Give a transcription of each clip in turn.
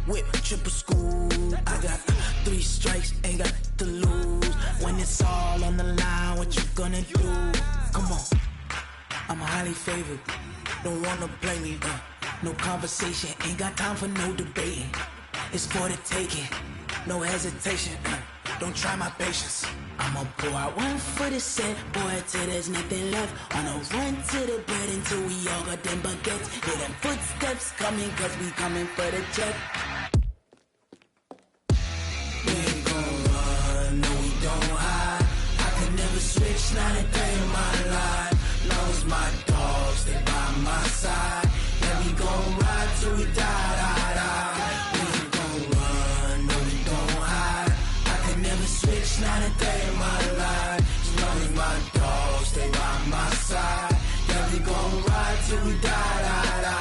whip, triple school. I got 3 strikes, ain't got to lose. When it's all on the line, what you gonna do? Come on, I'm highly favored. Don't wanna play me, no conversation, ain't got time for no debating. It's for the taking, no hesitation. Don't try my patience. I'ma pour out one for the set, boy, till there's nothing left. On a run to the bread until we all got them baguettes. Hear them footsteps coming, cause we coming for the check. We ain't gon' run, no we don't hide. I can never switch, not a day in my life. Long as my dogs stay by my side. Yeah, we gon' ride till we die, die, die. We ain't gon' run, no we don't hide. I can never switch, not a day in my life. As long as my dogs stay by my side. Yeah, we gon' ride till we die, die, die.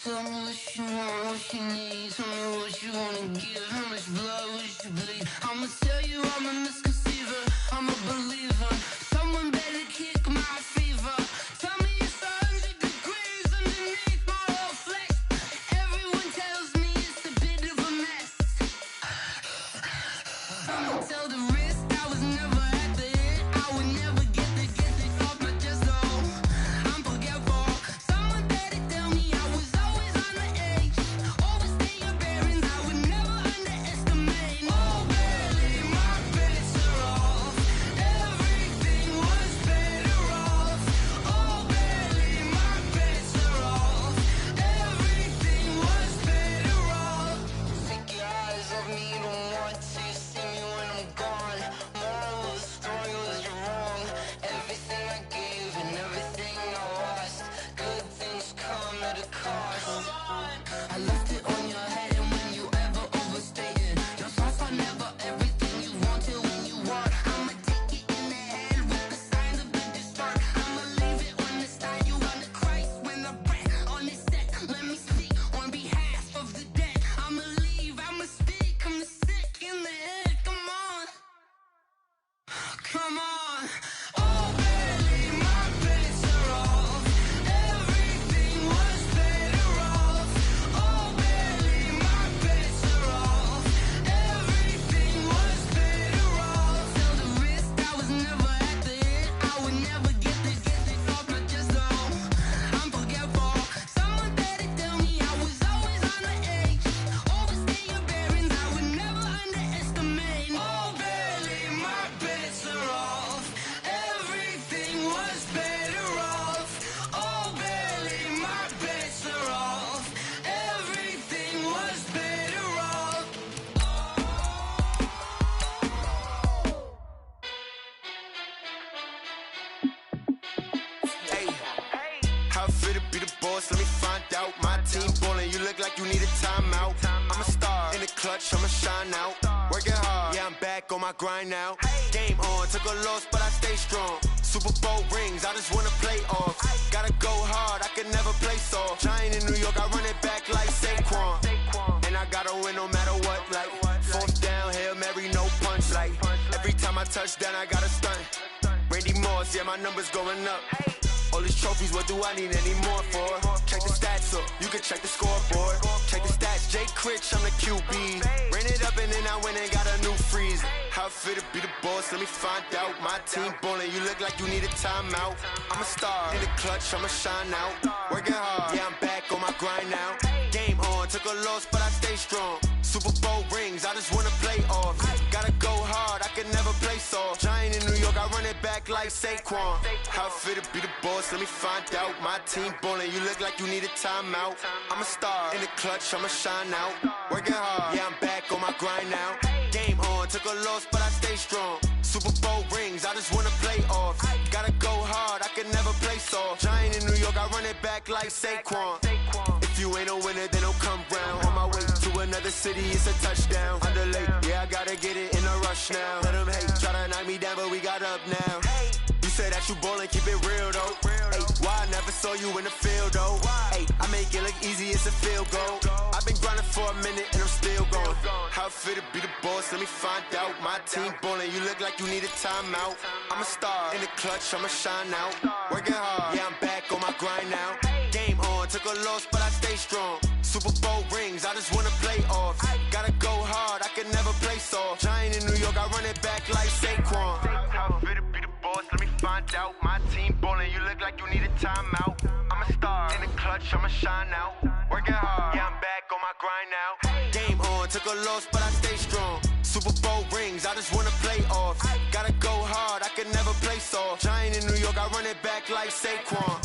Tell me what you want, what you need. Tell me what you wanna give. How much blood would you bleed? I'ma tell you I'm a misconceiver. I'm a believer. Someone better kick my fever. Tell me it's 100 degrees underneath my whole flesh. Everyone tells me it's a bit of a mess. I'ma tell the risk I was never at the hit. I would never get it off my chest though. I'm forgetful. Someone better tell me I was always on the edge. Overstay your bearings, I would never underestimate. Oh barely, my bets are off. Everything was better off. Oh barely, my bets are off. Everything was better off. Take your eyes off me, don't want to see me when I'm gone. Moral of the story was you're wrong. Everything I gave and everything I lost. Good things come at a cost. I left it on your head, and when you ever overstay it, your thoughts are never everything you wanted when you want. I'ma take it in the head with the signs of the distort. I'ma leave it on the side. You on the Christ when the breath on this set. Let me speak on behalf of the dead. I'ma leave, I'ma speak. I'm sick in the head. Come on, come on. Oh, barely, my bets are off. Everything was better off. Oh, barely, my bets are off. Everything was better off. Tell the risk I was never at the hit. I would never get it off my chest though. I'm forgetful. Someone better tell me I was always on the edge. Overstay your bearings, I would never underestimate. Oh, barely, my bets are off. Everything was better off. Oh, barely, my bets are off. Everything was better off. Hey, how it feel to be the boss? Let me find out. My team ballin', you look like you need a timeout. I'm a star in the clutch, I'ma shine out. Working hard, yeah, I'm back on my grind now. Game on, took a loss, but I stay strong. Super Bowl rings, I just wanna play off. Gotta go hard, I can never play soft. Giant in New York, I run it back like Saquon. And I gotta win no matter what, like 4th down, Hail Mary, no punch. Like every time I touch down, I gotta stunt. Randy Moss, yeah, my numbers going up. All these trophies, what do I need any more for? Check the stats up, you can check the scoreboard. Check the stats, Jake Critch, I'm the QB. Ran it up and then I went and got a new freeze. How it feel to be the boss, let me find out. My team ballin', you look like you need a timeout. I'm a star in the clutch, I'ma shine out. Working hard, yeah, I'm back on my grind now. Game on, took a loss, but I stay strong. Super Bowl rings, I just wanna play off. Gotta go hard, I can never play soft. Giant in New York, I run it back like Saquon. How it feel to be the boss, let me find out. My team ballin', you look like you need a timeout. I'm a star in the clutch, I'ma shine out. Working hard, yeah, I'm back on my grind now. Game on, took a loss, but I stay strong. Super Bowl rings, I just wanna play off. Gotta go hard, I can never play soft. Giant in New York, I run it back like Saquon. If you ain't a winner, then don't come round. On my way to another city, it's a touchdown. Underlay, yeah, I gotta get it in a rush now. Let them hate, try to knock me down, but we got up now. You said that that you ballin', keep it real though. Ay, why I never saw you in the field though? Ay, I make it look easy, it's a field goal. I've been grinding for a minute and I'm still going. How it feel to be the boss, let me find out. My team ballin', you look like you need a timeout. I'm a star in the clutch, I'ma shine out. Working hard, yeah, I'm back on my grind now. Game on, took a loss, but I stay strong. Super Bowl rings, I just wanna play off. Gotta go hard, I can never play soft. Giant in New York, I run it back like Saquon. How it feel to be the boss, let me find out. My team ballin', you look like you need a timeout. I'm a star in the clutch, I'ma shine out. Working hard, yeah, I'm back on my grind now. Game on, took a loss, but I stay strong. Super Bowl rings, I just wanna play off. Gotta go hard, I can never play soft. Giant in New York, I run it back like Saquon.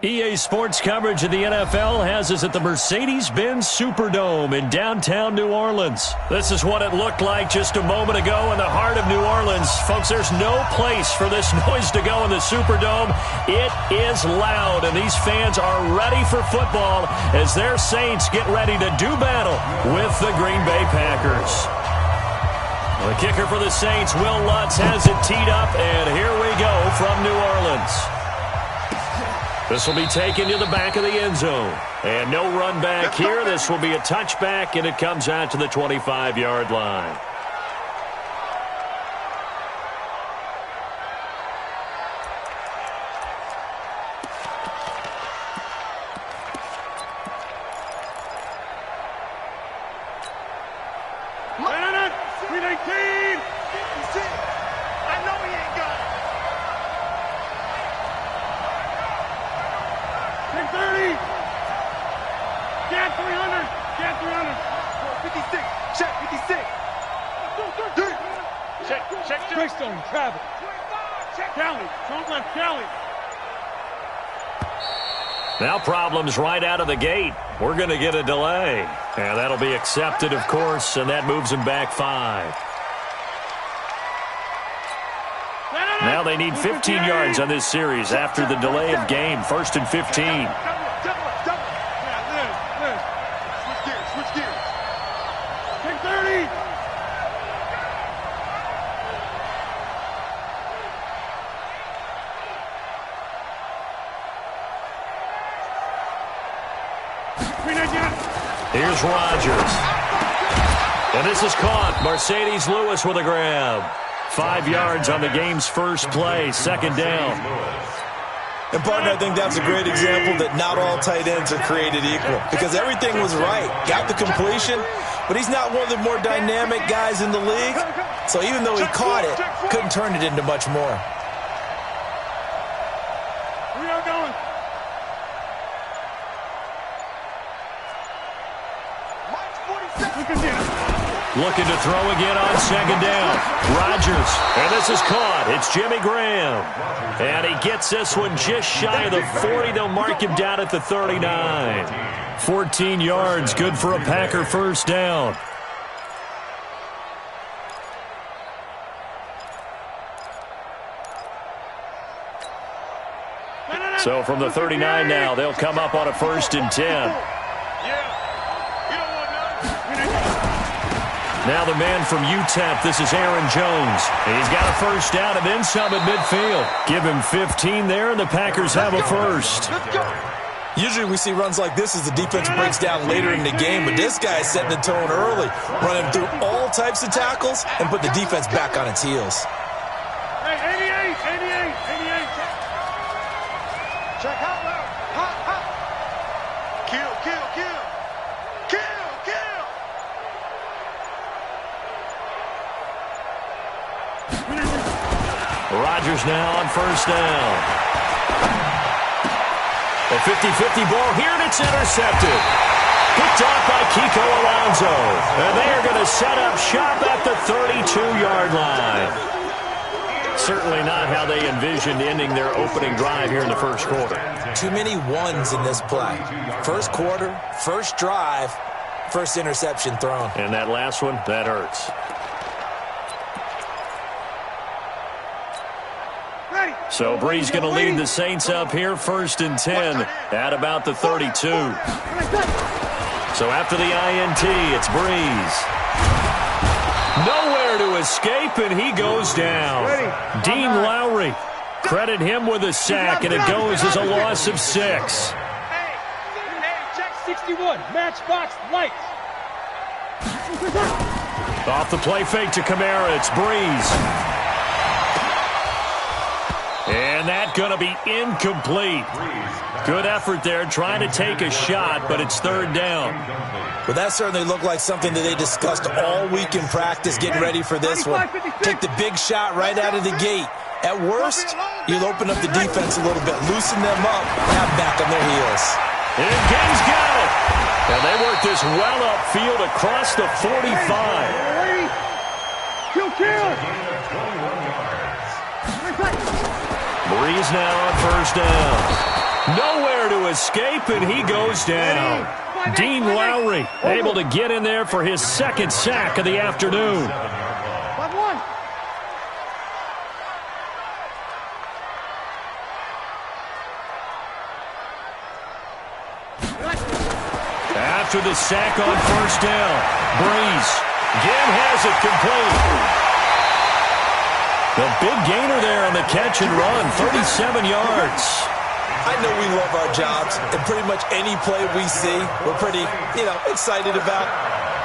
EA Sports coverage of the NFL has us at the Mercedes-Benz Superdome in downtown New Orleans. This is what it looked like just a moment ago in the heart of New Orleans. Folks, there's no place for this noise to go in the Superdome. It is loud, and these fans are ready for football as their Saints get ready to do battle with the Green Bay Packers. The kicker for the Saints, Will Lutz, has it teed up, and here we go from New Orleans. This will be taken to the back of the end zone. And no run back here. This will be a touchback, and it comes out to the 25-yard line. Now problems right out of the gate. We're going to get a delay. And that'll be accepted, of course, and that moves him back 5. Now they need 15 yards on this series after the delay of game. 1st and 15. Switch gears. Take 30. Here's Rodgers. And this is caught. Mercedes Lewis with a grab. 5 yards on the game's first play. 2nd down. And, partner, I think that's a great example that not all tight ends are created equal. Because everything was right. Got the completion, but he's not one of the more dynamic guys in the league. So even though he caught it, couldn't turn it into much more. We are going. Looking to throw again on 2nd down. Rodgers. And this is caught. It's Jimmy Graham. And he gets this one just shy of the 40. They'll mark him down at the 39. 14 yards. Good for a Packer first down. So from the 39 now, they'll come up on a 1st and 10. Now the man from UTEP, this is Aaron Jones. He's got a first down and then some at midfield. Give him 15 there, and the Packers have a first. Usually we see runs like this as the defense breaks down later in the game, but this guy is setting the tone early, running through all types of tackles and put the defense back on its heels. Hey, 88. Check out loud. Hot. Kill. Rodgers now on first down. A 50-50 ball here, and it's intercepted. Picked off by Kiko Alonso. And they are going to set up shop at the 32-yard line. Certainly not how they envisioned ending their opening drive here in the first quarter. Too many ones in this play. First quarter, first drive, first interception thrown. And that last one, that hurts. So Brees going to lead the Saints up here, 1st and 10 at about the 32. So after the INT, it's Brees. Nowhere to escape, and he goes down. Dean Lowry, credit him with a sack, and it goes as a loss of 6. Hey, check 61, matchbox lights. Off the play fake to Kamara, it's Brees. And that going to be incomplete. Good effort there, trying to take a shot, but it's 3rd down. Well, that certainly looked like something that they discussed all week in practice, getting ready for this one. Take the big shot right out of the gate. At worst, you'll open up the defense a little bit, loosen them up, have back on their heels. And Gaines got it. And they work this well upfield across the 45. Kill. Brees now on 1st down. Nowhere to escape, and he goes down. Dean Lowry able to get in there for his 2nd sack of the afternoon. 5-1. After the sack on 1st down, Brees again has it complete. The big gainer there on the catch and run, 37 yards. I know we love our jobs, and pretty much any play we see, we're pretty, excited about.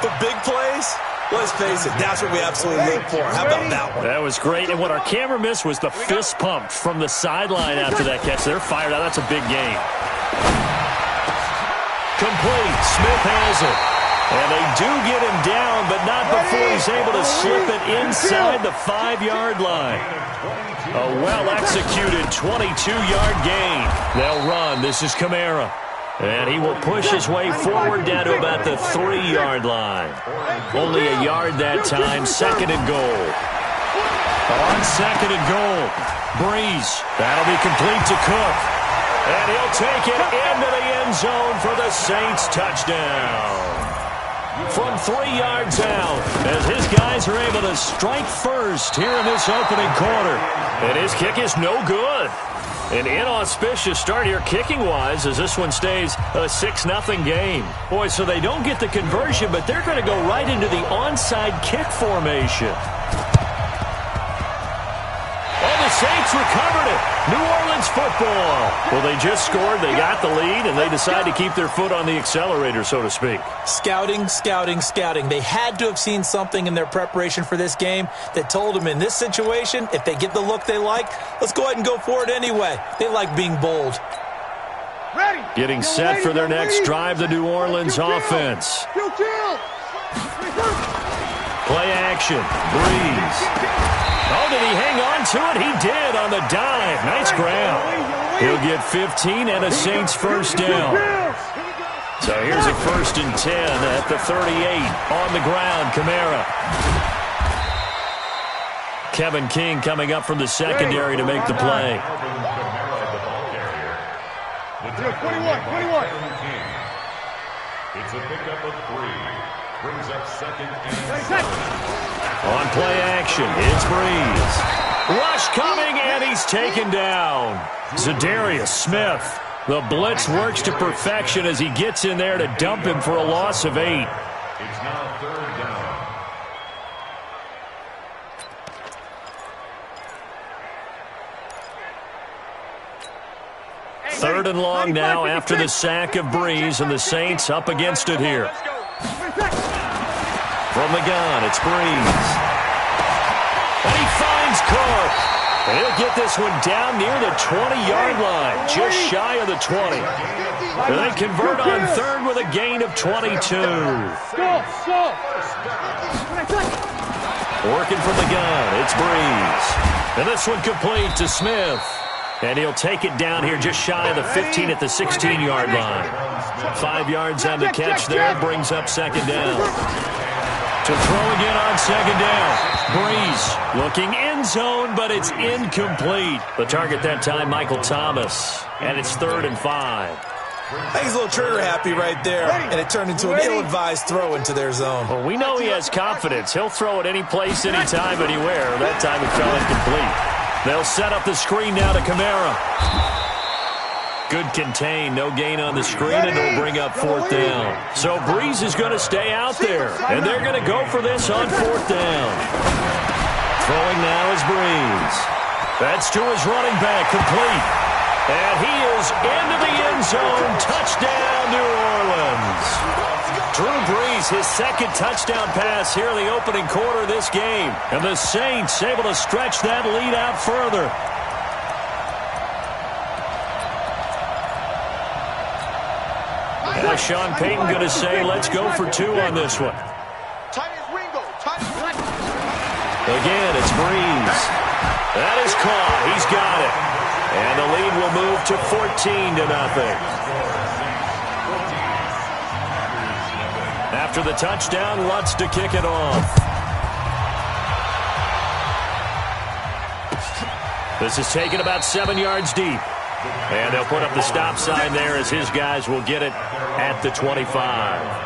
But big plays, let's face it, that's what we absolutely look for. How about that one? That was great, and what our camera missed was the fist pump from the sideline after that catch. They're fired out. That's a big game. Complete. Smith has it. And they do get him down, but not before he's able to slip it inside the 5-yard line. A well-executed 22-yard gain. They'll run. This is Kamara. And he will push his way forward down to about the 3-yard line. Only a yard that time. 2nd and goal. On 2nd and goal, Brees. That'll be complete to Cook. And he'll take it into the end zone for the Saints touchdown. From 3 yards out, as his guys are able to strike first here in this opening quarter. And his kick is no good. An inauspicious start here kicking-wise as this one stays a 6-0 game. Boy, so they don't get the conversion, but they're going to go right into the onside kick formation. The Saints recovered it. New Orleans football. Well, they just scored. They got the lead, and they decide to keep their foot on the accelerator, so to speak. Scouting. They had to have seen something in their preparation for this game that told them in this situation, if they get the look they like, let's go ahead and go for it anyway. They like being bold. Getting set for their next drive, the New Orleans offense. Play action. Brees. Oh, did he hang on to it? He did on the dive. Nice grab. He'll get 15 and a Saints 1st down. So here's a 1st and 10 at the 38. On the ground, Kamara. Kevin King coming up from the secondary to make the play. 21. It's a pickup of 3. Brings up 2nd and 7. On play action, it's Brees. Rush coming, and he's taken down. Zadarius Smith. The blitz works to perfection as he gets in there to dump him for a loss of 8. It's now 3rd down. Third and long now after the sack of Brees, and the Saints up against it here. From the gun, it's Brees. And he finds Cook. And he'll get this one down near the 20-yard line, just shy of the 20. And they convert on 3rd with a gain of 22. Working from the gun, it's Brees. And this one complete to Smith. And he'll take it down here just shy of the 15 at the 16-yard line. 5 yards on the catch there, brings up 2nd down. To throw again on second down. Breeze looking end zone, but it's incomplete. The target that time, Michael Thomas. And it's 3rd and 5. I think he's a little trigger happy right there, and it turned into an ill-advised throw into their zone. Well, we know he has confidence. He'll throw it any place, anytime, anywhere. That time it fell incomplete. They'll set up the screen now to Kamara. Good contain, no gain on the screen, and they'll bring up 4th down. So Breeze is going to stay out there, and they're going to go for this on 4th down. Throwing now is Breeze. That's to his running back, complete. And he is into the end zone. Touchdown, New Orleans. Drew Brees, his 2nd touchdown pass here in the opening quarter of this game. And the Saints able to stretch that lead out further. And Sean Payton going to say, let's go for 2 on this one. Again, it's Breeze. That is caught. He's got it. And the lead will move to 14-0. After the touchdown, Lutz to kick it off. This is taken about 7 yards deep. And they'll put up the stop sign there as his guys will get it at the 25.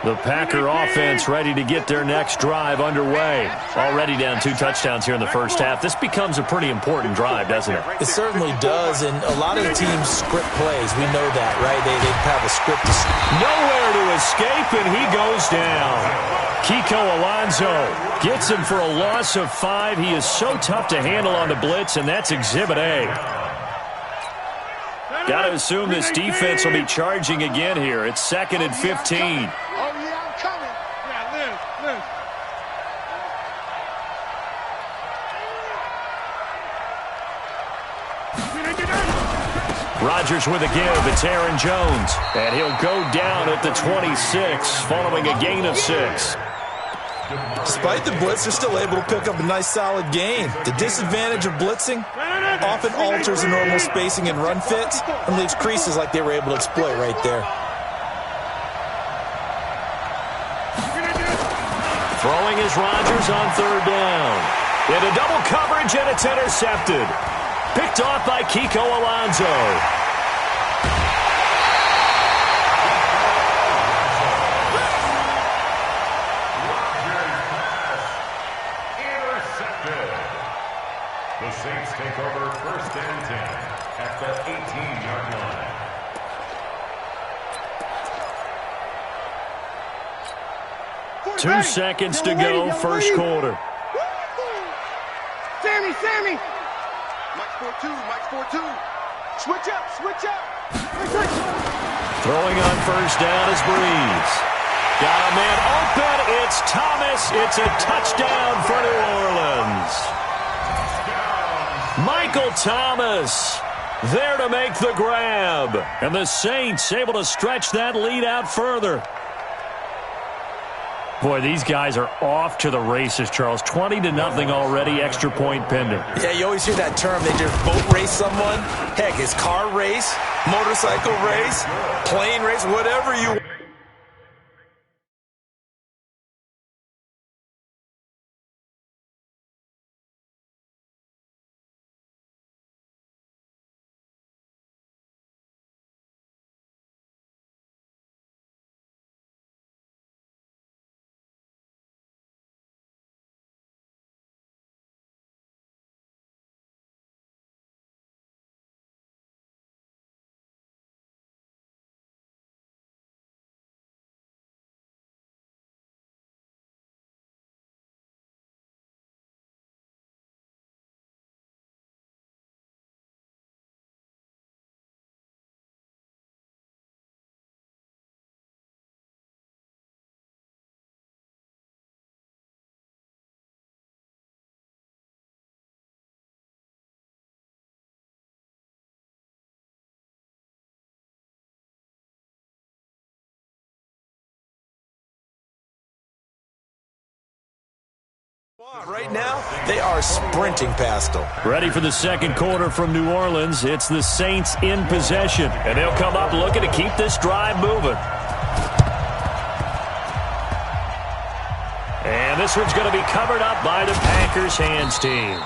The Packer offense ready to get their next drive underway. Already down 2 touchdowns here in the first half. This becomes a pretty important drive, doesn't it? It certainly does, and a lot of the teams script plays. We know that, right? They have a script. Nowhere to escape, and he goes down. Kiko Alonso gets him for a loss of 5. He is so tough to handle on the blitz, and that's Exhibit A. Got to assume this defense will be charging again here. It's 2nd and 15. Rodgers with a give. It's Aaron Jones. And he'll go down at the 26 following a gain of 6. Despite the blitz, they're still able to pick up a nice, solid gain. The disadvantage of blitzing often alters the normal spacing and run fits and leaves creases like they were able to exploit right there. Throwing is Rodgers on 3rd down. Into double coverage, and it's intercepted. Picked off by Kiko Alonso. The Saints take over 1st and 10 at the 18-yard line. 2 seconds to go, first quarter. Sammy! Mike's 4-2. Switch up. Throwing on 1st down is Breeze. Got a man open. It's Thomas. It's a touchdown for New Orleans. Michael Thomas there to make the grab. And the Saints able to stretch that lead out further. Boy, these guys are off to the races, Charles. 20-0 already, extra point pending. Yeah, you always hear that term. They just boat race someone. Heck, it's car race, motorcycle race, plane race, whatever you want. Right now, they are sprinting past them. Ready for the second quarter from New Orleans. It's the Saints in possession, and they'll come up looking to keep this drive moving. And this one's going to be covered up by the Packers hands team.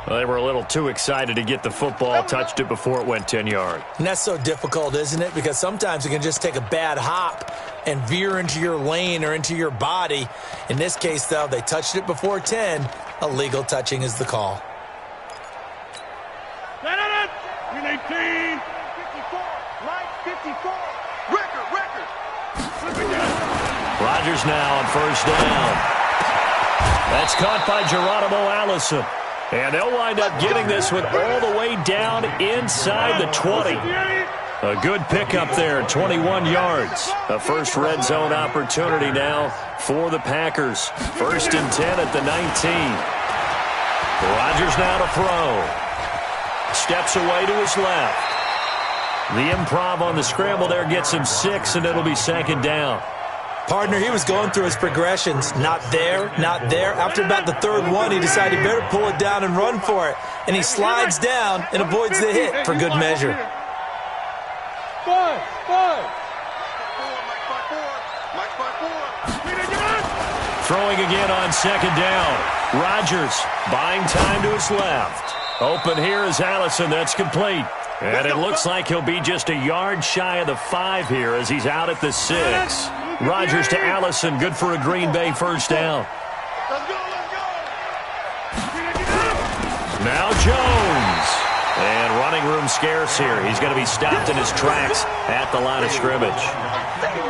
Well, they were a little too excited to get the football, touched it before it went 10 yards. And that's so difficult, isn't it? Because sometimes it can just take a bad hop and veer into your lane or into your body. In this case, though, they touched it before 10. Illegal touching is the call. Green 18. 54. Line 54. Record. Rodgers now on first down. That's caught by Geronimo Allison. And they'll wind up getting this one all the way down inside the 20. A good pickup there, 21 yards. A first red zone opportunity now for the Packers. 1st and 10 at the 19. Rodgers now to throw. Steps away to his left. The improv on the scramble there gets him 6, and it'll be 2nd down. Partner, he was going through his progressions. Not there, not there. After about the 3rd one, he decided he better pull it down and run for it. And he slides down and avoids the hit for good measure. 5. Throwing again on 2nd down. Rodgers buying time to his left. Open here is Allison. That's complete. And it looks like he'll be just a yard shy of the 5 here as he's out at the 6. Rodgers to Allison, good for a Green Bay first down. Let's go. Now Jones. And running room scarce here. He's going to be stopped in his tracks at the line of scrimmage.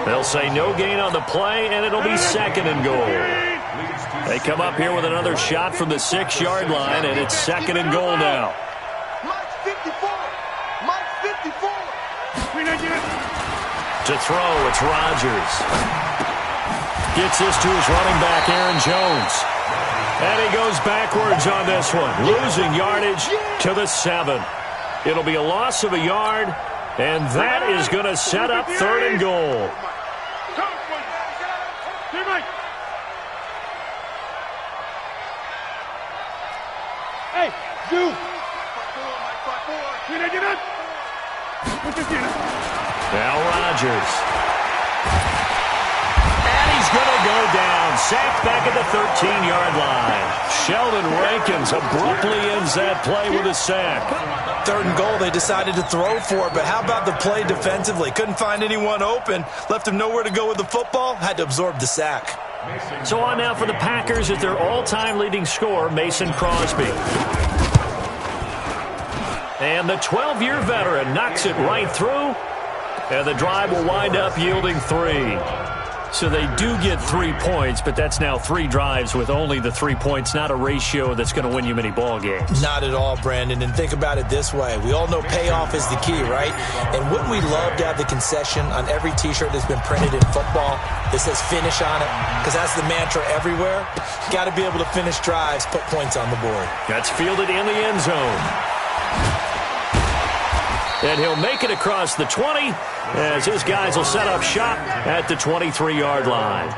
They'll say no gain on the play, and it'll be 2nd and goal. They come up here with another shot from the 6-yard line, and it's 2nd and goal now. Mike 54. To throw, it's Rodgers. Gets this to his running back, Aaron Jones. And he goes backwards on this one, losing yardage to the 7. It'll be a loss of a yard, and that is going to set up 3rd and goal. Hey, you. Now Rodgers. And he's going to go down. Sacked back at the 13-yard line. Sheldon Rankins abruptly ends that play with a sack. 3rd and goal, they decided to throw for it, but how about the play defensively? Couldn't find anyone open. Left him nowhere to go with the football. Had to absorb the sack. So on now for the Packers is their all-time leading scorer, Mason Crosby. And the 12-year veteran knocks it right through. And the drive will wind up yielding 3. So they do get 3 points, but that's now 3 drives with only the 3 points, not a ratio that's going to win you many ball games. Not at all, Brandon. And think about it this way. We all know payoff is the key, right? And wouldn't we love to have the concession on every T-shirt that's been printed in football that says finish on it? Because that's the mantra everywhere. Got to be able to finish drives, put points on the board. That's fielded in the end zone. And he'll make it across the 20 as his guys will set up shop at the 23-yard line.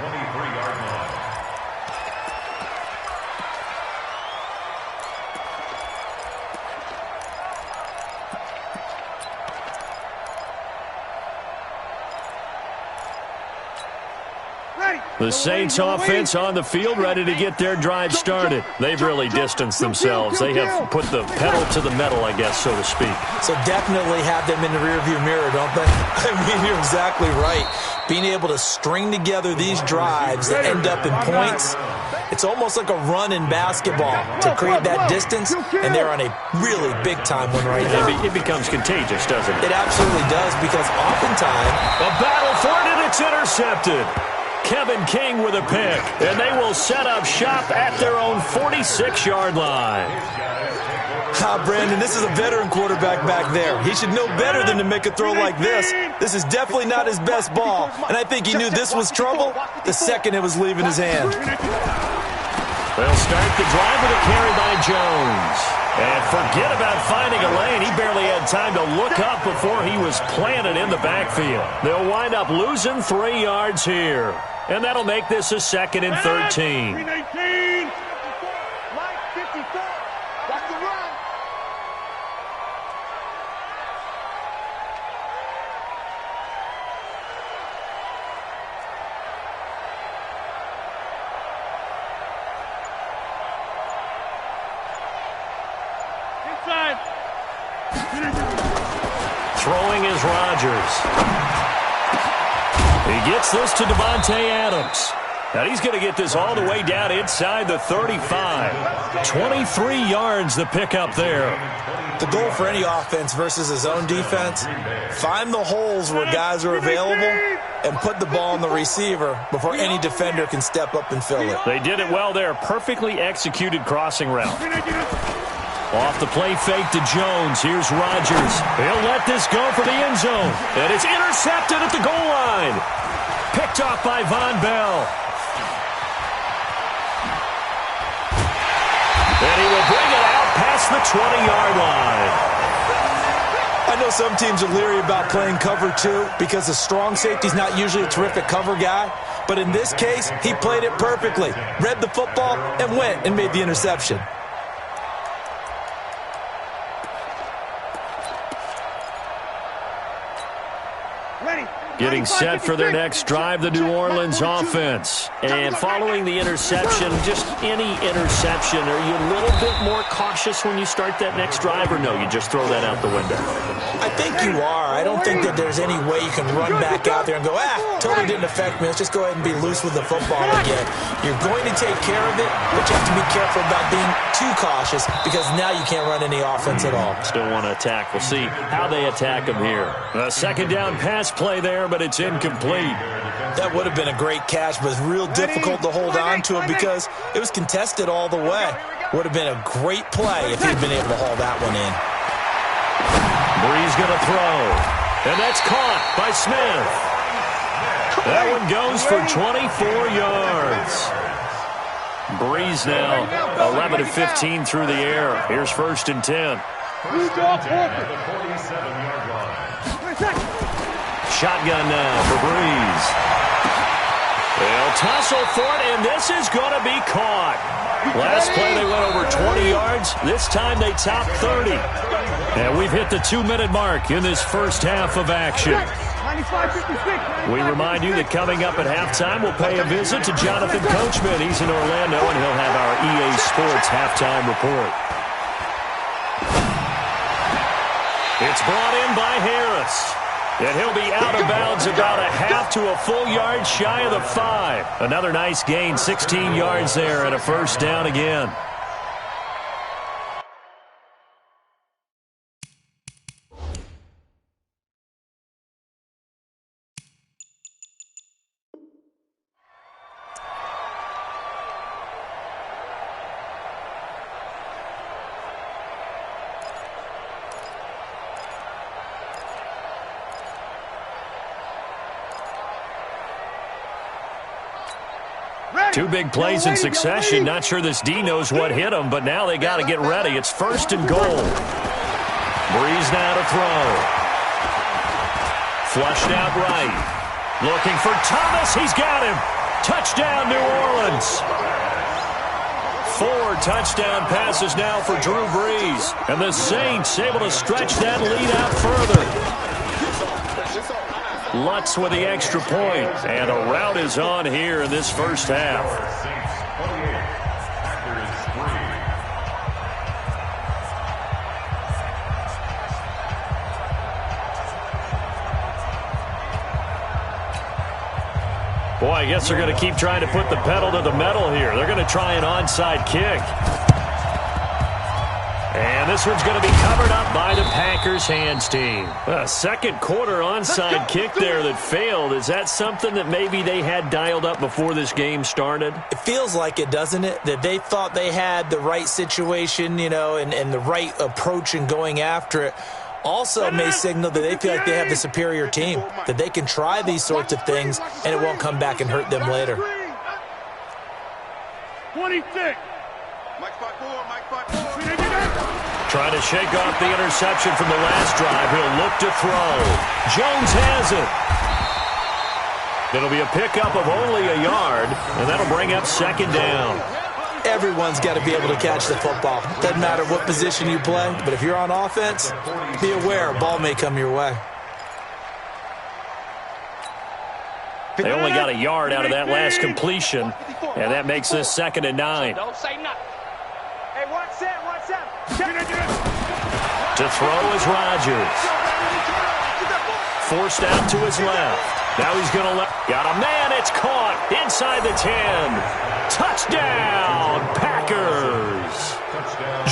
The Saints offense on the field, ready to get their drive started. They've really distanced themselves. They have put the pedal to the metal, I guess, so to speak. So definitely have them in the rearview mirror, don't they? I mean, you're exactly right. Being able to string together these drives that end up in points, it's almost like a run in basketball to create that distance, and they're on a really big-time one right now. It becomes contagious, doesn't it? It absolutely does, because oftentimes a battle for it, and it's intercepted. Kevin King with a pick, and they will set up shop at their own 46-yard line. Brandon, this is a veteran quarterback back there. He should know better than to make a throw like this. This is definitely not his best ball, and I think he knew this was trouble the second it was leaving his hand. They'll start the drive with a carry by Jones. And forget about finding a lane. He barely had time to look up before he was planted in the backfield. They'll wind up losing 3 yards here. And that'll make this a 2nd and 13. 319. Mike 54. That's the run. Inside. Throwing is Rodgers. He gets this to Devontae Adams. Now he's going to get this all the way down inside the 35. 23 yards the pickup there. The goal for any offense versus his own defense, find the holes where guys are available and put the ball on the receiver before any defender can step up and fill it. They did it well there. Perfectly executed crossing route. Off the play fake to Jones. Here's Rodgers. He'll let this go for the end zone. And it's intercepted at the goal line. Picked off by Von Bell. And he will bring it out past the 20-yard line. I know some teams are leery about playing cover 2 because the strong safety's not usually a terrific cover guy. But in this case, he played it perfectly. Read the football and went and made the interception. Getting set for their next drive, the New Orleans offense. And following the interception, just any interception, are you a little bit more cautious when you start that next drive, or no, you just throw that out the window? I think you are. I don't think that there's any way you can run back out there and go, totally didn't affect me. Let's just go ahead and be loose with the football again. You're going to take care of it, but you have to be careful about being too cautious because now you can't run any offense at all. Still want to attack. We'll see how they attack him here. A 2nd down pass play there, but it's incomplete. That would have been a great catch, but it's real difficult to hold on to it because it was contested all the way. Would have been a great play if he'd been able to haul that one in. Brees going to throw, and that's caught by Smith. That one goes for 24 yards. Brees now 11 of 15 through the air. Here's 1st and 10. Shotgun now for Brees. They'll tussle for it, and this is going to be caught. Last play they went over 20 yards. This time they topped 30. And we've hit the 2-minute mark in this first half of action. We remind you that coming up at halftime, we'll pay a visit to Jonathan Coachman. He's in Orlando, and he'll have our EA Sports halftime report. It's brought in by Harris. And he'll be out of bounds about a half to a full yard shy of the 5. Another nice gain, 16 yards there, and a 1st down again. Two big plays in succession. Not sure this D knows what hit him, but now they got to get ready. It's 1st and goal. Brees now to throw. Flushed out right. Looking for Thomas. He's got him. Touchdown, New Orleans. 4 touchdown passes now for Drew Brees. And the Saints able to stretch that lead out further. Lutz with the extra point, and a rout is on here in this first half. Boy, I guess they're going to keep trying to put the pedal to the metal here. They're going to try an onside kick. And this one's going to be covered up by the Packers hands team. A 2nd quarter onside kick there that failed. Is that something that maybe they had dialed up before this game started? It feels like it, doesn't it? That they thought they had the right situation, you know, and the right approach in going after it. Also may signal that they feel like they have the superior team, that they can try these sorts of things and it won't come back and hurt them later. 26. Mike 5-4, Mike 5-4. Trying to shake off the interception from the last drive. He'll look to throw. Jones has it. It'll be a pickup of only a yard, and that'll bring up second down. Everyone's got to be able to catch the football. Doesn't matter what position you play, but if you're on offense, be aware a ball may come your way. They only got a yard out of that last completion, and that makes this 2nd and 9. Don't say nothing. Hey, watch that, watch that. To throw is Rodgers. Forced out to his left. Now he's going to let. Got a man. It's caught inside the 10. Touchdown, Packers.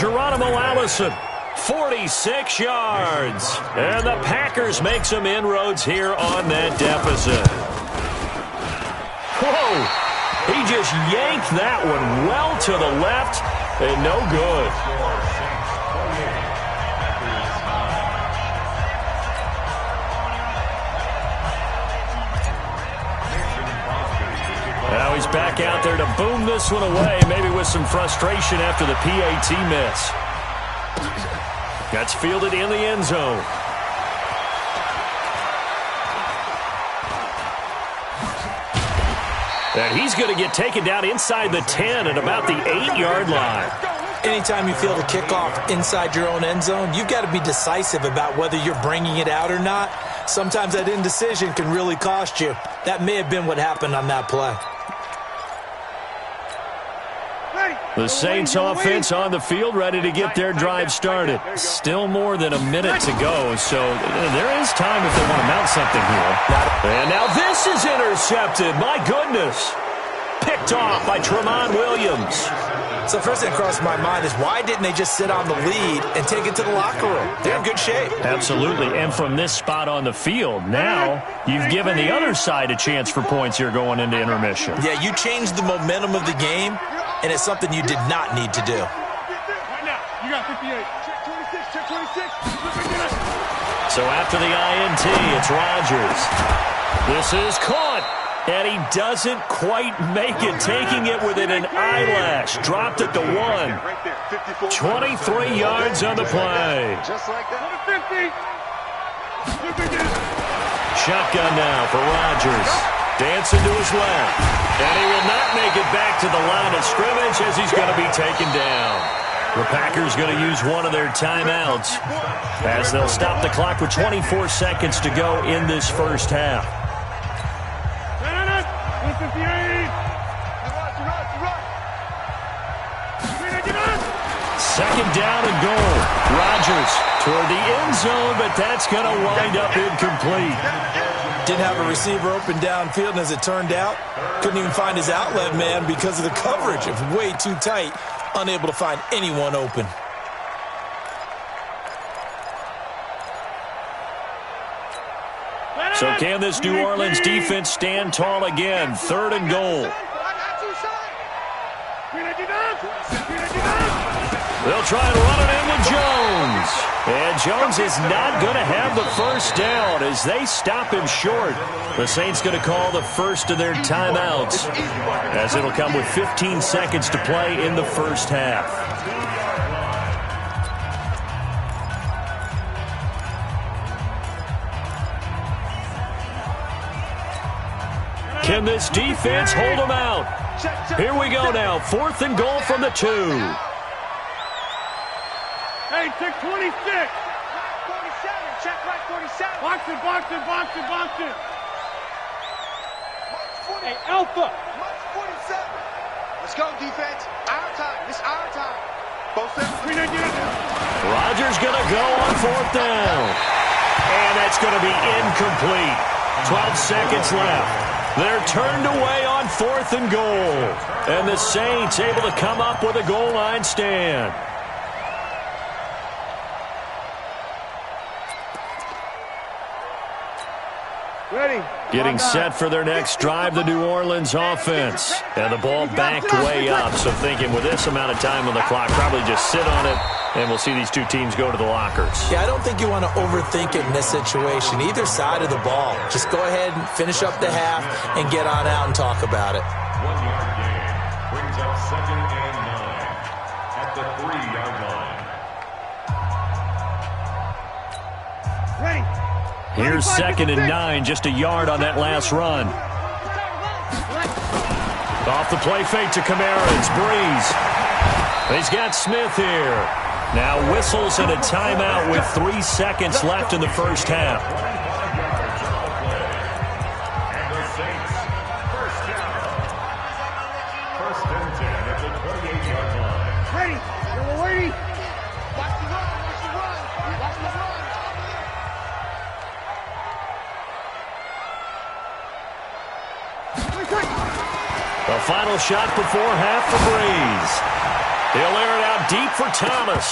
Geronimo Allison, 46 yards. And the Packers make some inroads here on that deficit. Whoa. He just yanked that one well to the left and no good. Now he's back out there to boom this one away, maybe with some frustration after the PAT miss. That's fielded in the end zone. And he's going to get taken down inside the 10 at about the 8-yard line. Anytime you field a kickoff inside your own end zone, you've got to be decisive about whether you're bringing it out or not. Sometimes that indecision can really cost you. That may have been what happened on that play. The Saints offense on the field, ready to get their drive started. Still more than a minute to go, so there is time if they want to mount something here. And now this is intercepted. My goodness. Picked off by Tramon Williams. So first thing that crossed my mind is why didn't they just sit on the lead and take it to the locker room? They're in good shape. Absolutely, and from this spot on the field, now you've given the other side a chance for points here going into intermission. Yeah, you changed the momentum of the game, and it's something you did not need to do. Right now, you got 58. Check 26, check 26. So after the INT, it's Rodgers. This is caught. And he doesn't quite make it, taking it within an eyelash. Dropped at the 1. 23 yards on the play. Just like that. 50. Shotgun now for Rodgers. Dancing to his left. And he will not make it back to the line of scrimmage as he's going to be taken down. The Packers going to use one of their timeouts as they'll stop the clock with 24 seconds to go in this first half. 58. Second down and goal. Rodgers toward the end zone, but that's going to wind up incomplete. Didn't have a receiver open downfield, and as it turned out, couldn't even find his outlet man because of the coverage. It was way too tight, unable to find anyone open. So can this New Orleans defense stand tall again? 3rd and goal. They'll try and run it in with Jones. And Jones is not going to have the first down as they stop him short. The Saints going to call the first of their timeouts as it'll come with 15 seconds to play in the first half. Can this defense hold them out? Here we go now. 4th and goal from the 2. Hey, check 26. 47. Check right 47. Box it, box it, box it, box it. Hey, Alpha. March 47. Let's go, defense. Our time. It's our time. Both sides. Rodgers going to go on 4th down. And that's going to be incomplete. 12 seconds left. They're turned away on 4th and goal. And the Saints able to come up with a goal line stand. Ready. Getting set for their next drive, the New Orleans offense. And the ball backed way up. So thinking with this amount of time on the clock, probably just sit on it. And we'll see these two teams go to the lockers. Yeah, I don't think you want to overthink it in this situation. Either side of the ball. Just go ahead and finish up the half and get on out and talk about it. 1-yard gain brings up 2nd and 9 at the 3-yard line. Here's 2nd and 9, just a yard on that last run. Off the play fake to Kamara, it's Breeze. He's got Smith here. Now whistles and a timeout with 3 seconds left in the first half. And the Saints, first down. 1st and 10 at the 28-yard line. Ready. We're ready. Watch the run. Watch the run. Watch the run. The final shot before half for Breeze. He'll air it out deep for Thomas.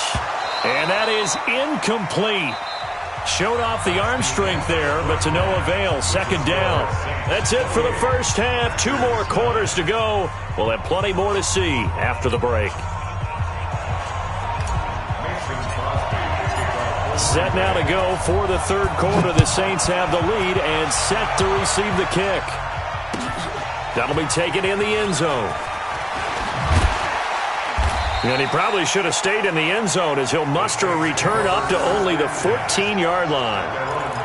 And that is incomplete. Showed off the arm strength there, but to no avail. 2nd down. That's it for the first half. 2 more quarters to go. We'll have plenty more to see after the break. Set now to go for the 3rd quarter. The Saints have the lead and set to receive the kick. That'll be taken in the end zone. And he probably should have stayed in the end zone as he'll muster a return up to only the 14-yard line.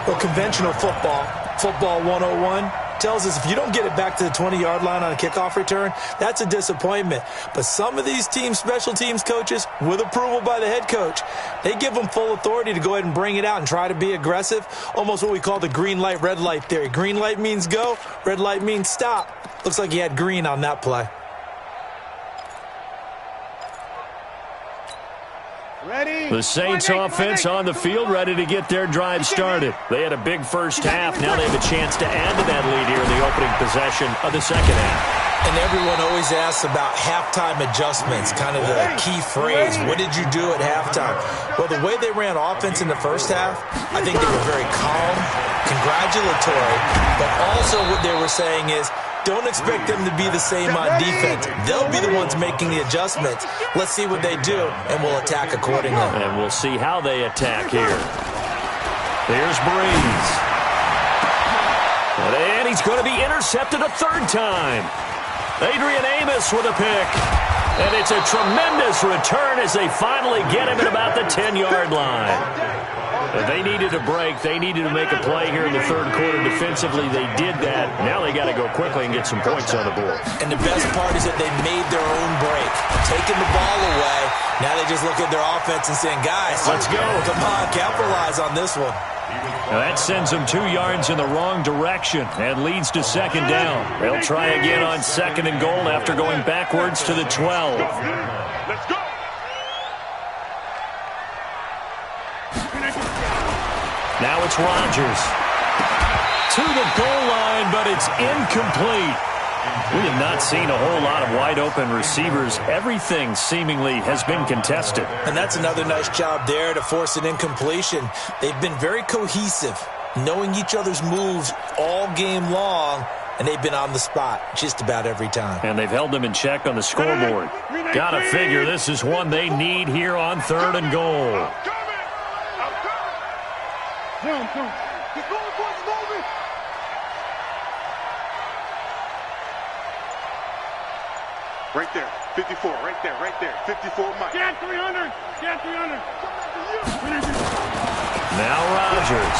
Well, conventional football 101, tells us if you don't get it back to the 20-yard line on a kickoff return, that's a disappointment. But some of these teams, special teams coaches, with approval by the head coach, they give them full authority to go ahead and bring it out and try to be aggressive, almost what we call the green light, red light theory. Green light means go, red light means stop. Looks like he had green on that play. Ready. The Saints offense on the field, ready to get their drive started. They had a big first half. Now they have a chance to add to that lead here in the opening possession of the second half. And everyone always asks about halftime adjustments, kind of the key phrase. What did you do at halftime? Well, the way they ran offense in the first half, I think they were very calm, congratulatory, but also what they were saying is, don't expect them to be the same on defense. They'll be the ones making the adjustments. Let's see what they do, and we'll attack accordingly. And we'll see how they attack here. There's Breeze. And he's going to be intercepted a 3rd time. Adrian Amos with a pick. And it's a tremendous return as they finally get him at about the 10-yard line. They needed a break. They needed to make a play here in the 3rd quarter defensively. They did that. Now they got to go quickly and get some points on the board. And the best part is that they made their own break. Taking the ball away, now they just look at their offense and saying, guys, let's go. Come on, capitalize on this one. Now that sends them 2 yards in the wrong direction and leads to 2nd down. They'll try again on 2nd and goal after going backwards to the 12. Let's go. Now it's Rodgers. To the goal line, but it's incomplete. We have not seen a whole lot of wide-open receivers. Everything seemingly has been contested. And that's another nice job there to force an incompletion. They've been very cohesive, knowing each other's moves all game long, and they've been on the spot just about every time. And they've held them in check on the scoreboard. Gotta figure this is one they need here on 3rd and goal. Right there, 54, right there, 54, Mike. Get 300, get 300. Now Rodgers.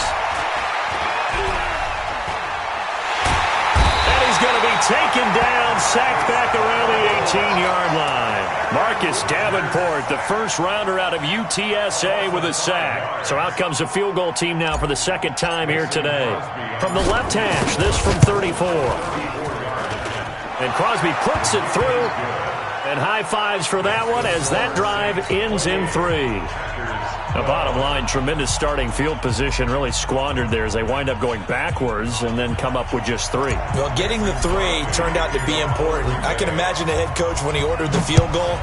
And he's going to be taken down, sacked back around the 18-yard line. Marcus Davenport, the first rounder out of UTSA with a sack. So out comes the field goal team now for the 2nd time here today. From the left hash, this from 34. And Crosby puts it through, and high fives for that one as that drive ends in 3. The bottom line, tremendous starting field position, really squandered there as they wind up going backwards and then come up with just 3. Well, getting the 3 turned out to be important. I can imagine the head coach when he ordered the field goal,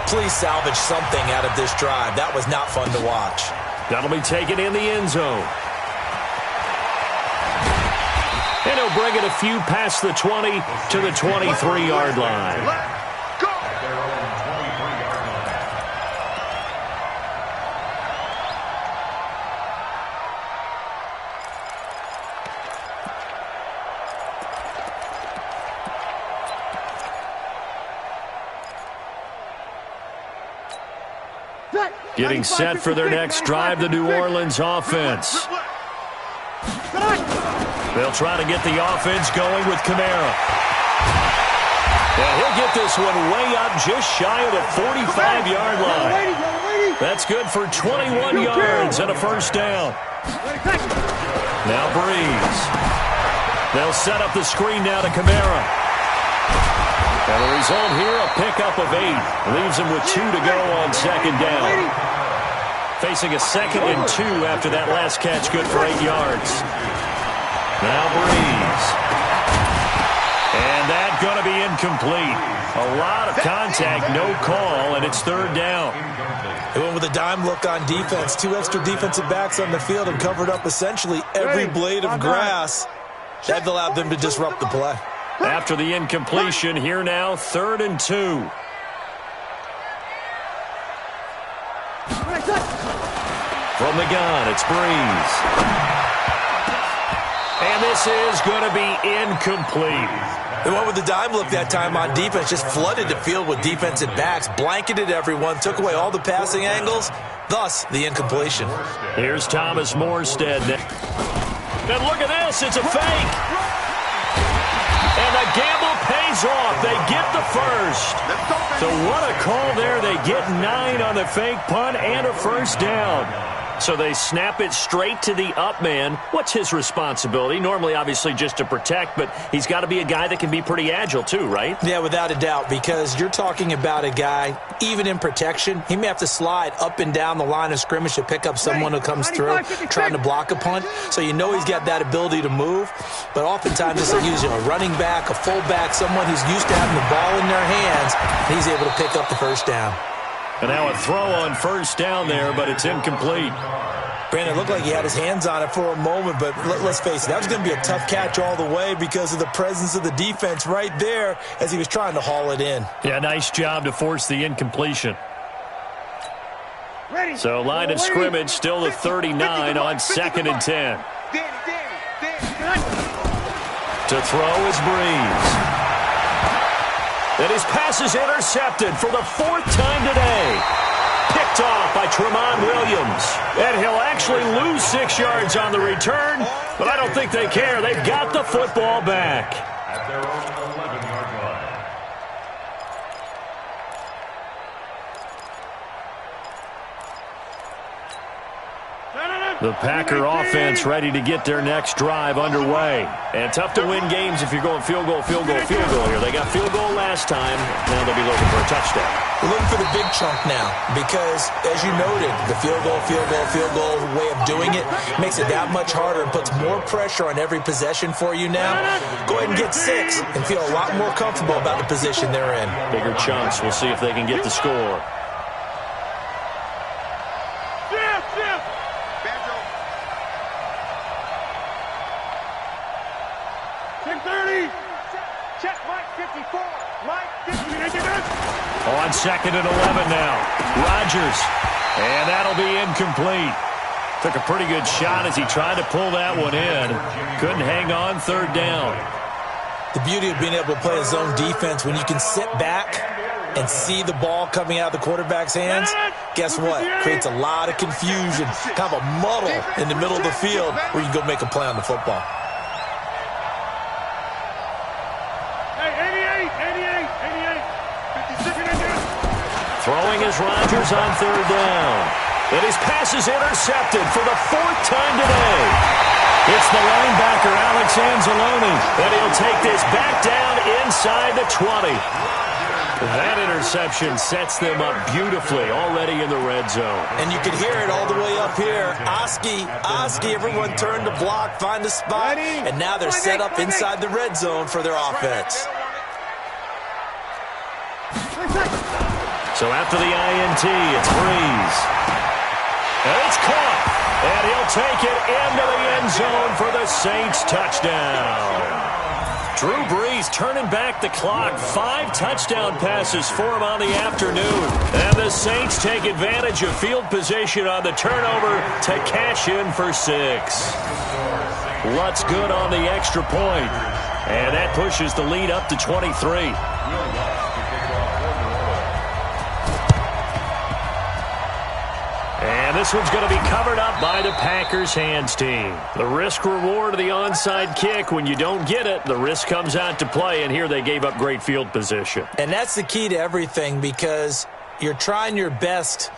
please salvage something out of this drive. That was not fun to watch. That'll be taken in the end zone. And he'll bring it a few past the 20 to the 23-yard line. Go! Getting set for their next drive, the New Orleans offense. They'll try to get the offense going with Kamara. And he'll get this one way up just shy of the 45-yard line. That's good for 21 yards and a first down. Now Breeze. They'll set up the screen now to Kamara. And the result here, a pickup of 8. Leaves him with 2 to go on second down. Facing a 2nd and 2 after that last catch, good for 8 yards. Now Breeze. And that's going to be incomplete. A lot of contact, no call, and it's third down. They went with a dime look on defense. 2 extra defensive backs on the field and covered up essentially every blade of grass. That allowed them to disrupt the play. After the incompletion, here now, 3rd and 2. From the gun, it's Breeze. And this is going to be incomplete. They went with the dime look that time on defense, just flooded the field with defensive backs, blanketed everyone, took away all the passing angles, thus the incompletion. Here's Thomas Morstead. And look at this, it's a fake. And the gamble pays off. They get the first. So what a call there. They get 9 on the fake punt and a first down. So they snap it straight to the up man. What's his responsibility? Normally, obviously, just to protect, but he's got to be a guy that can be pretty agile too, right? Yeah, without a doubt, because you're talking about a guy, even in protection, he may have to slide up and down the line of scrimmage to pick up someone who comes through trying to block a punt. So you know he's got that ability to move, but oftentimes it's using a running back, a fullback, someone who's used to having the ball in their hands, and he's able to pick up the first down. And now a throw on first down there, but it's incomplete. Brandon, it looked like he had his hands on it for a moment, but let's face it, that was going to be a tough catch all the way because of the presence of the defense right there as he was trying to haul it in. Yeah, nice job to force the incompletion. So line of scrimmage still at 39 on 2nd and 10. To throw is Breeze. And his pass is intercepted for the 4th time today. Picked off by Tramon Williams. And he'll actually lose 6 yards on the return, but I don't think they care. They've got the football back. At their own 11-yard line. The Packer offense ready to get their next drive underway. And tough to win games if you're going field goal, field goal, field goal here. They got field goal last time. Now they'll be looking for a touchdown. We're looking for the big chunk now because, as you noted, the field goal way of doing it makes it that much harder and puts more pressure on every possession for you now. Go ahead and get 6 and feel a lot more comfortable about the position they're in. Bigger chunks. We'll see if they can get the score. On 2nd and 11 now. Rodgers. And that'll be incomplete. Took a pretty good shot as he tried to pull that one in. Couldn't hang on, 3rd down. The beauty of being able to play a zone defense when you can sit back and see the ball coming out of the quarterback's hands, guess what? Creates a lot of confusion, kind of a muddle in the middle of the field where you can go make a play on the football. Throwing is Rodgers on 3rd down. And his pass is intercepted for the 4th time today. It's the linebacker, Alex Anzalone. And he'll take this back down inside the 20. That interception sets them up beautifully already in the red zone. And you can hear it all the way up here. Oski, everyone turned to block, find a spot, and now they're set up inside the red zone for their offense. So after the INT, it's Breeze. And it's caught. And he'll take it into the end zone for the Saints touchdown. Drew Brees turning back the clock. 5 touchdown passes for him on the afternoon. And the Saints take advantage of field position on the turnover to cash in for 6. Lutz good on the extra point. And that pushes the lead up to 23. And this one's going to be covered up by the Packers hands team. The risk-reward of the onside kick, when you don't get it, the risk comes out to play, and here they gave up great field position. And that's the key to everything, because you're trying your best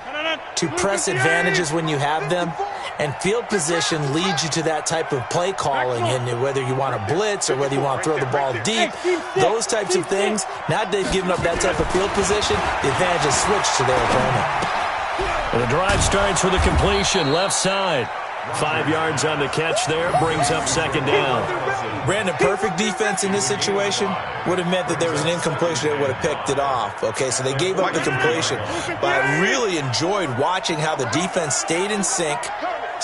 to press advantages when you have them, and field position leads you to that type of play calling, and whether you want to blitz or whether you want to throw the ball deep, those types of things. Now they've given up that type of field position, the advantage is switched to their opponent. The drive starts with a completion, left side. 5 yards on the catch there, brings up second down. Brandon, perfect defense in this situation would have meant that there was an incompletion that would have picked it off. Okay, so they gave up the completion. But I really enjoyed watching how the defense stayed in sync,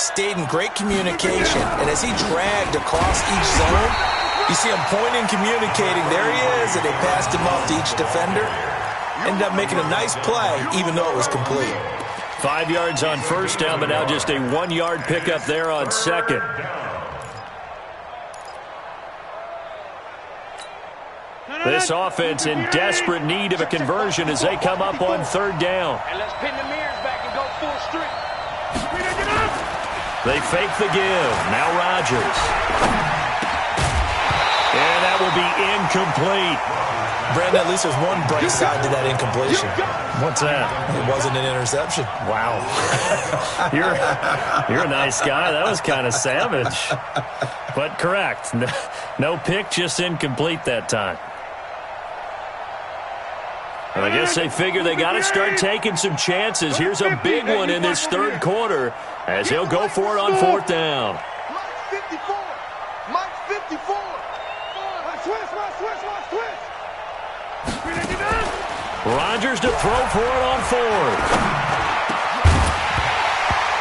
stayed in great communication, and as he dragged across each zone, you see him pointing, communicating. There he is, and they passed him off to each defender. Ended up making a nice play, even though it was complete. 5 yards on first down, but now just a 1-yard pickup there on second. This offense in desperate need of a conversion as they come up on third down. And let's pin the mirrors back and go full street. They fake the give. Now Rodgers. And that will be incomplete. Brandon, at least there's one bright side to that incompletion. What's that? It wasn't an interception. Wow. You're a nice guy. That was kind of savage. But correct. No pick, just incomplete that time. And I guess they figure they got to start taking some chances. Here's a big one in this third quarter as he'll go for it on fourth down. Mike 54. Mike 54. Switch. Rodgers to throw for it on fourth.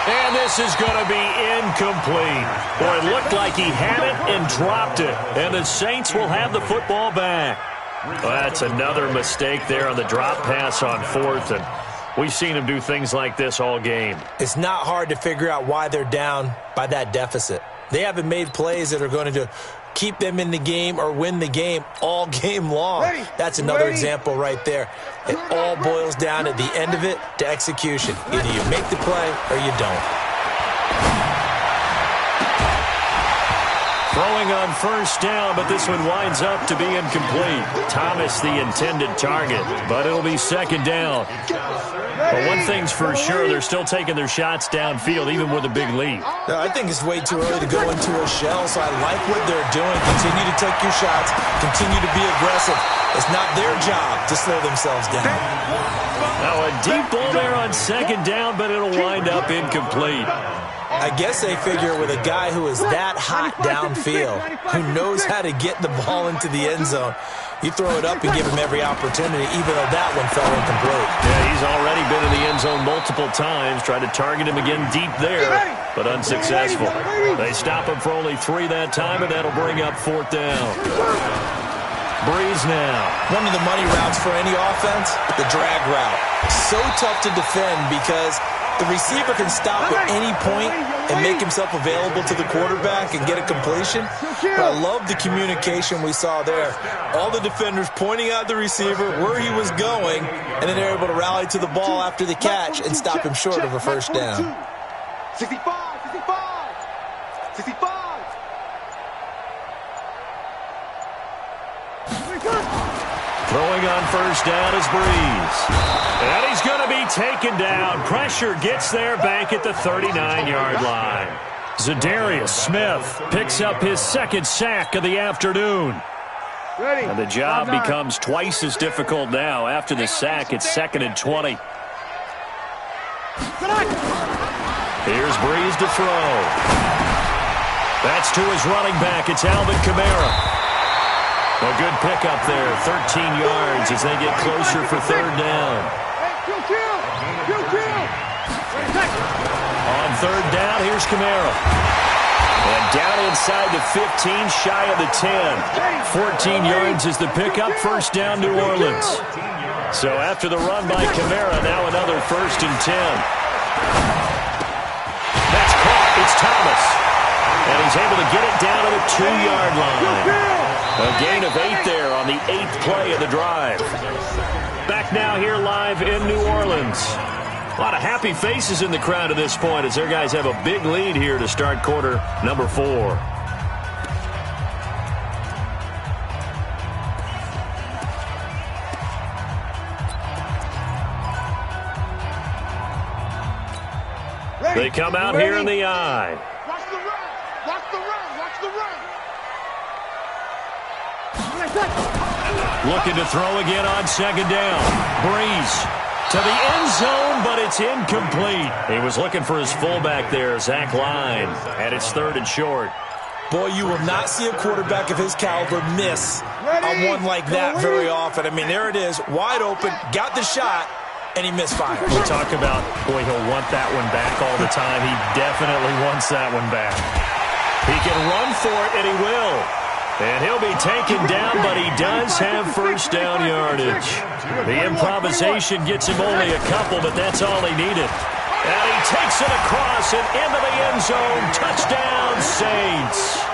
And this is going to be incomplete. Boy, it looked like he had it and dropped it. And the Saints will have the football back. Well, that's another mistake there on the drop pass on fourth. And we've seen him do things like this all game. It's not hard to figure out why they're down by that deficit. They haven't made plays that are going to keep them in the game or win the game all game long. That's another example right there. It all boils down at the end of it to execution. Either you make the play or you don't. Throwing on first down, but this one winds up to be incomplete. Thomas the intended target, but it'll be second down. But one thing's for sure, they're still taking their shots downfield, even with a big lead. I think it's way too early to go into a shell, so I like what they're doing. Continue to take your shots. Continue to be aggressive. It's not their job to slow themselves down. Now a deep ball there on second down, but it'll wind up incomplete. I guess they figure with a guy who is that hot downfield, who knows how to get the ball into the end zone, you throw it up and give him every opportunity, even though that one fell incomplete. Yeah, he's already been in the end zone multiple times, tried to target him again deep there, but unsuccessful. They stop him for only 3 that time, and that'll bring up fourth down. Breeze now. One of the money routes for any offense, the drag route. So tough to defend because the receiver can stop at any point and make himself available to the quarterback and get a completion. But I love the communication we saw there. All the defenders pointing out the receiver where he was going, and then they're able to rally to the ball after the catch and stop him short of a first down. 65. Throwing on first down is Breeze. And he's going to be taken down. Pressure gets there back at the 39-yard line. Zadarius Smith picks up his second sack of the afternoon. And the job becomes twice as difficult now. After the sack, it's 2nd and 20. Here's Breeze to throw. That's to his running back. It's Alvin Kamara. A good pickup there, 13 yards as they get closer for third down. On third down, here's Kamara. And down inside the 15, shy of the 10. 14 yards is the pickup, first down New Orleans. So after the run by Kamara, now another 1st and 10. That's caught, it's Thomas. And he's able to get it down to the 2-yard line. A gain of 8 there on the 8th play of the drive. Back now here live in New Orleans. A lot of happy faces in the crowd at this point as their guys have a big lead here to start quarter number 4. They come out here in the eye. Watch the run. Watch the run. Watch the run. Looking to throw again on second down. Breeze to the end zone, but it's incomplete. He was looking for his fullback there, Zach Line, and it's 3rd and short. Boy, you will not see a quarterback of his caliber miss on one like that very often. I mean, there it is, wide open, got the shot, and he misfired. We'll talk about, boy, he'll want that one back all the time. He definitely wants that one back. He can run for it, and he will. And he'll be taken down, but he does have first down yardage. The improvisation gets him only a couple, but that's all he needed. And he takes it across and into the end zone. Touchdown, Saints.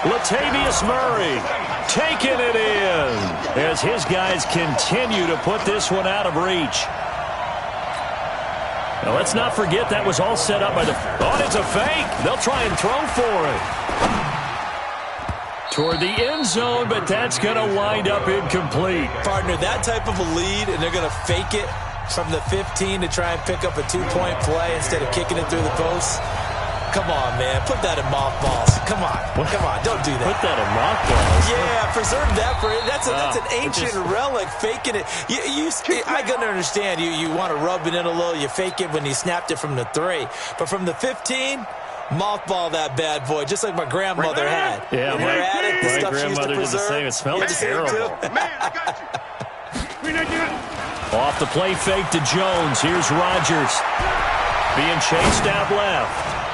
Latavius Murray taking it in as his guys continue to put this one out of reach. Now, let's not forget that was all set up by the... Oh, it's a fake. They'll try and throw for it. Toward the end zone, but that's going to wind up incomplete. Partner, that type of a lead, and they're going to fake it from the 15 to try and pick up a 2-point play instead of kicking it through the posts. Come on, man. Put that in mothballs. Come on. Come on. Don't do that. Put that in mothballs? Yeah, preserve that for it. That's an ancient relic, faking it. I can understand. You want to rub it in a little. You fake it when you snapped it from the 3. But from the 15... mothball that bad boy, just like my grandmother had. Yeah, my grandmother did the same. It smelled terrible. Man, I got you. Off the play fake to Jones. Here's Rodgers being chased out left.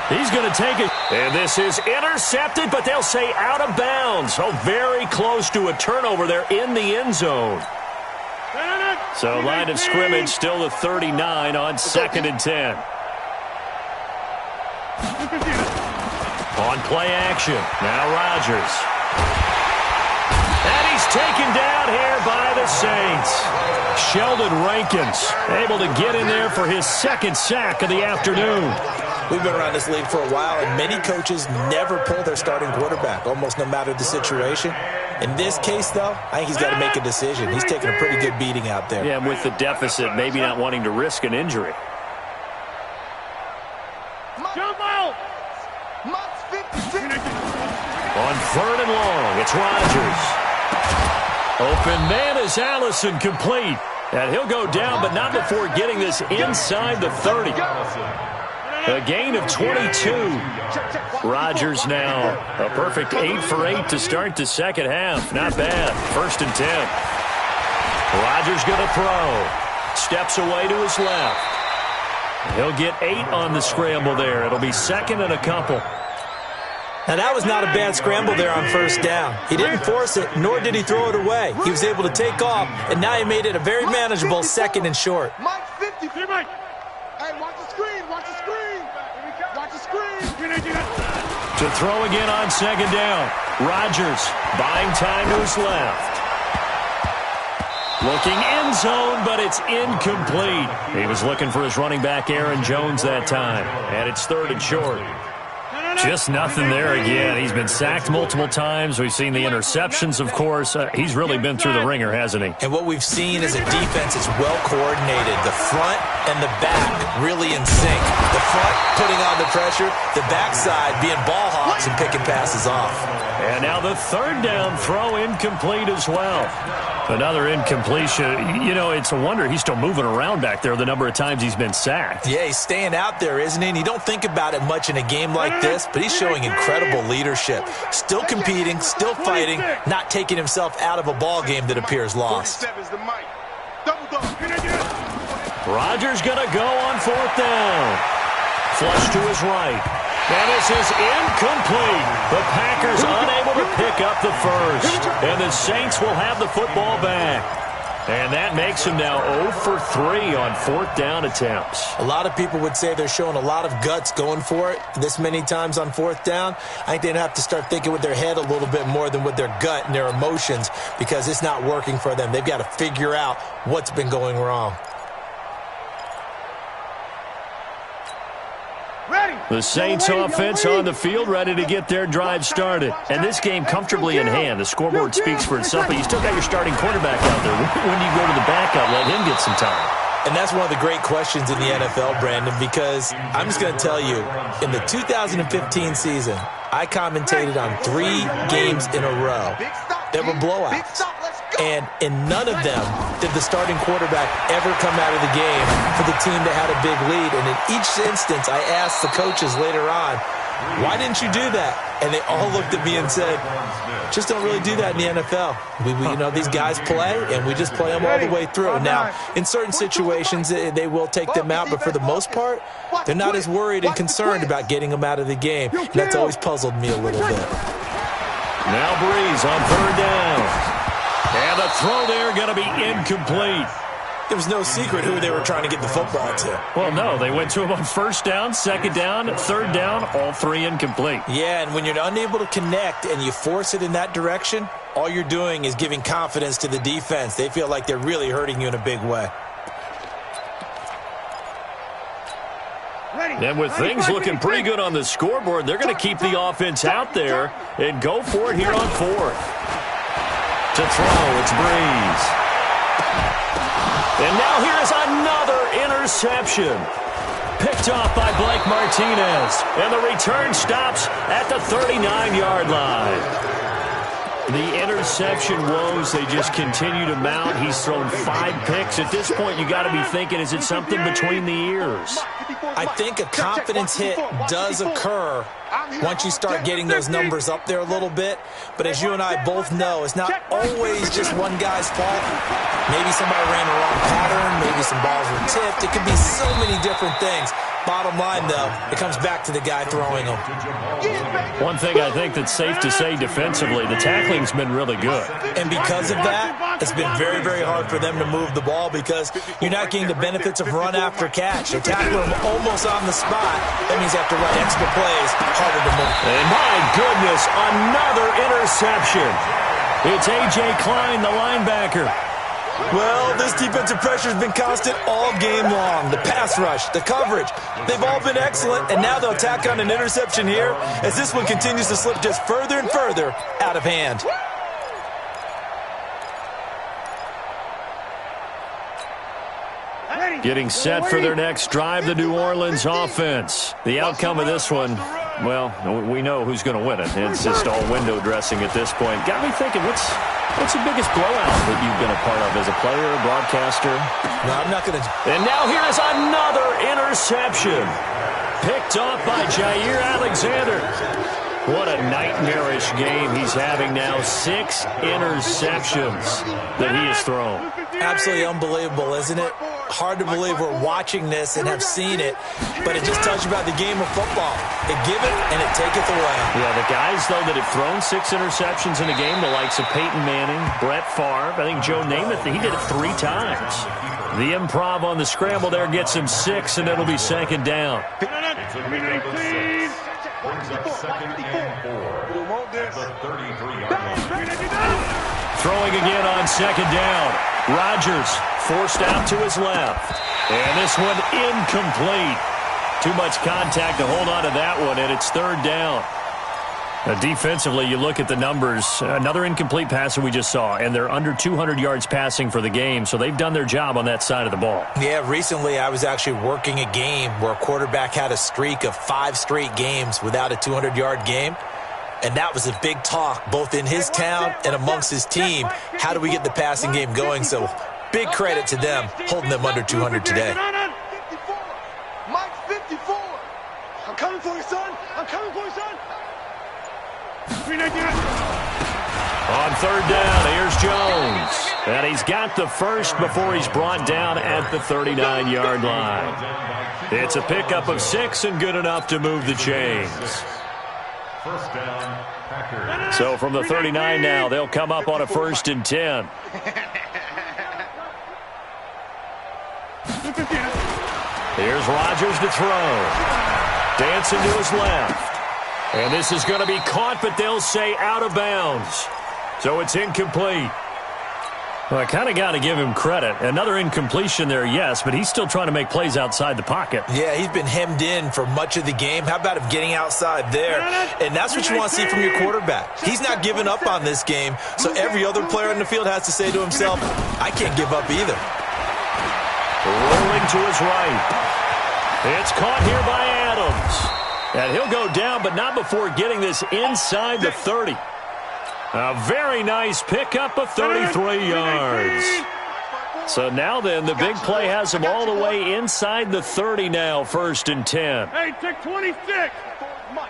He's going to take it. And this is intercepted, but they'll say out of bounds. So very close to a turnover there in the end zone. So line of scrimmage still the 39 on 2nd and 10. On play action, now Rodgers. And he's taken down here by the Saints. Sheldon Rankins able to get in there for his 2nd sack of the afternoon. We've been around this league for a while, and many coaches never pull their starting quarterback, almost no matter the situation. In this case, though, I think he's got to make a decision. He's taking a pretty good beating out there. Yeah, and with the deficit, maybe not wanting to risk an injury. On 3rd and long, it's Rodgers. Open man is Allison, complete. And he'll go down, but not before getting this inside the 30. A gain of 22. Rodgers now a perfect 8 for 8 to start the second half. Not bad. 1st and 10. Rodgers going to throw. Steps away to his left. He'll get 8 on the scramble there. It'll be 2nd and a couple. Now, that was not a bad scramble there on 1st down. He didn't force it, nor did he throw it away. He was able to take off, and now he made it a very manageable 2nd and short. Mike 50. Hey, watch the screen. Watch the screen. Watch the screen. To throw again on 2nd down. Rodgers buying time to his left. Looking end zone, but it's incomplete. He was looking for his running back, Aaron Jones, that time. And it's 3rd and short. Just nothing there again. He's been sacked multiple times. We've seen the interceptions, of course. He's really been through the ringer, hasn't he? And what we've seen is a defense that's well coordinated. The front and the back really in sync. The front putting on the pressure, the backside being ball hawks and picking passes off. And now the 3rd down throw incomplete as well. Another incompletion. You know, it's a wonder he's still moving around back there the number of times he's been sacked. Yeah, he's staying out there, isn't he? And you don't think about it much in a game like this, but he's showing incredible leadership. Still competing, still fighting, not taking himself out of a ball game that appears lost. Rodgers going to go on 4th down. Flush to his right. And this is incomplete. The Packers unable to pick up the first. And the Saints will have the football back. And that makes him now 0 for 3 on 4th down attempts. A lot of people would say they're showing a lot of guts going for it this many times on 4th down. I think they'd have to start thinking with their head a little bit more than with their gut and their emotions because it's not working for them. They've got to figure out what's been going wrong. The Saints offense on the field, ready to get their drive started. And this game comfortably in hand. The scoreboard speaks for itself, but you still got your starting quarterback out there. When do you go to the backup, let him get some time? And that's one of the great questions in the NFL, Brandon, because I'm just going to tell you, in the 2015 season, I commentated on 3 games in a row that were blowouts. And in none of them did the starting quarterback ever come out of the game for the team that had a big lead. And in each instance, I asked the coaches later on, why didn't you do that? And they all looked at me and said, just don't really do that in the NFL. You know, these guys play, and we just play them all the way through. Now, in certain situations, they will take them out, but for the most part, they're not as worried and concerned about getting them out of the game. And that's always puzzled me a little bit. Now Breeze on 3rd down. And the throw there going to be incomplete. There was no secret who they were trying to get the football to. Well, no, they went to him on 1st down, 2nd down, 3rd down, all 3 incomplete. Yeah, and when you're unable to connect and you force it in that direction, all you're doing is giving confidence to the defense. They feel like they're really hurting you in a big way. And with things looking pretty good on the scoreboard, they're going to keep the offense out there and go for it here on 4th. To throw, it's Breeze. And now here is another interception. Picked off by Blake Martinez. And the return stops at the 39-yard line. The interception woes, they just continue to mount. He's thrown 5 picks. At this point, you got to be thinking, is it something between the ears? I think a confidence hit does occur once you start getting those numbers up there a little bit. But as you and I both know, it's not always just one guy's fault. Maybe somebody ran the wrong pattern. Maybe some balls were tipped. It could be so many different things. Bottom line, though, it comes back to the guy throwing them. One thing I think that's safe to say defensively, the tackling's been really good. And because of that, it's been very, very hard for them to move the ball because you're not getting the benefits of run after catch. They're tackling them almost on the spot. That means they have to run extra plays, harder to move. And my goodness, another interception. It's A.J. Klein, the linebacker. Well, this defensive pressure has been constant all game long. The pass rush, the coverage, they've all been excellent, and now they'll tack on an interception here as this one continues to slip just further and further out of hand. Getting set for their next drive, the New Orleans offense. The outcome of this one, well, we know who's going to win it. It's just all window dressing at this point. Got me thinking, what's the biggest blowout that you've been a part of as a player, broadcaster? No, I'm not going to. And now here is another interception. Picked off by Jair Alexander. What a nightmarish game he's having now. 6 interceptions that he has thrown. Absolutely unbelievable, isn't it? Hard to believe we're watching this and have seen it, but it just tells you about the game of football. It give it and it taketh away. Yeah, the guys, though, that have thrown 6 interceptions in a game, the likes of Peyton Manning, Brett Favre, I think Joe Namath, he did it 3 times. The improv on the scramble there gets him 6, and it'll be 2nd down. It's a pickup of 6. Brings up 2nd and 4. The 33-yard line. Throwing again on 2nd down. Rodgers forced out to his left. And this one incomplete. Too much contact to hold on to that one, and it's 3rd down. Defensively, you look at the numbers. Another incomplete pass that we just saw, and they're under 200 yards passing for the game, so they've done their job on that side of the ball. Yeah, recently I was actually working a game where a quarterback had a streak of 5 straight games without a 200-yard game. And that was a big talk, both in his town and amongst his team. How do we get the passing game going? So big credit to them, holding them under 200 today. 54. Mike 54. I'm coming for you, son. I'm coming for you, son. On 3rd down, here's Jones. And he's got the first before he's brought down at the 39-yard line. It's a pickup of 6 and good enough to move the chains. 1st down, Packers. So from the 39 now, they'll come up on a 1st and 10. Here's Rodgers to throw. Dancing to his left. And this is going to be caught, but they'll say out of bounds. So it's incomplete. Well, I kind of got to give him credit. Another incompletion there, yes, but he's still trying to make plays outside the pocket. Yeah, he's been hemmed in for much of the game. How about him getting outside there? And that's what you want to see from your quarterback. He's not giving up on this game, so every other player in the field has to say to himself, I can't give up either. Rolling to his right. It's caught here by Adams. And he'll go down, but not before getting this inside the 30. A very nice pickup of 33 yards. So now then, the big play has him all the way inside the 30 now, 1st and 10. Hey, check 26.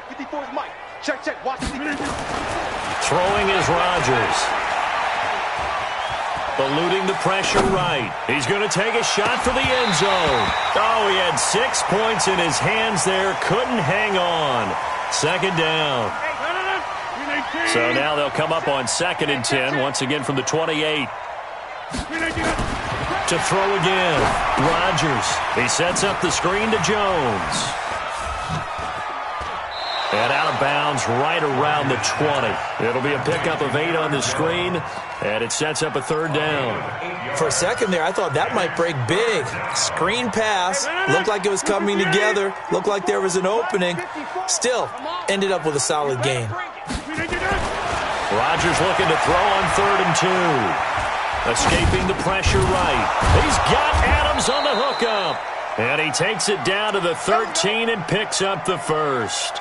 54 is Mike. Check. Watch the Throwing is Rodgers. Eluding the pressure right. He's going to take a shot for the end zone. Oh, he had 6 points in his hands there. Couldn't hang on. 2nd down. So now they'll come up on 2nd and 10, once again from the 28. To throw again. Rodgers. He sets up the screen to Jones. And out of bounds right around the 20. It'll be a pickup of 8 on the screen, and it sets up a 3rd down. For a second there, I thought that might break big. Screen pass. Looked like it was coming together. Looked like there was an opening. Still, ended up with a solid gain. Rodgers looking to throw on 3rd and 2. Escaping the pressure right. He's got Adams on the hookup. And he takes it down to the 13 and picks up the 1st.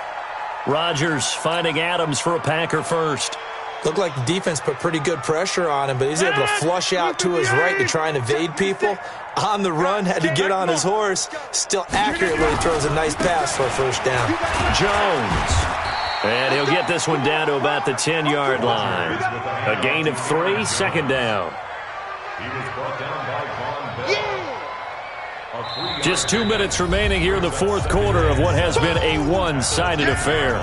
Rodgers finding Adams for a Packer first. Looked like the defense put pretty good pressure on him, but he's able to flush out to his right to try and evade people. On the run, had to get on his horse. Still accurately throws a nice pass for a 1st down. Jones. And he'll get this one down to about the 10-yard line. A gain of 3, 2nd down. Just 2 minutes remaining here in the 4th quarter of what has been a one-sided affair.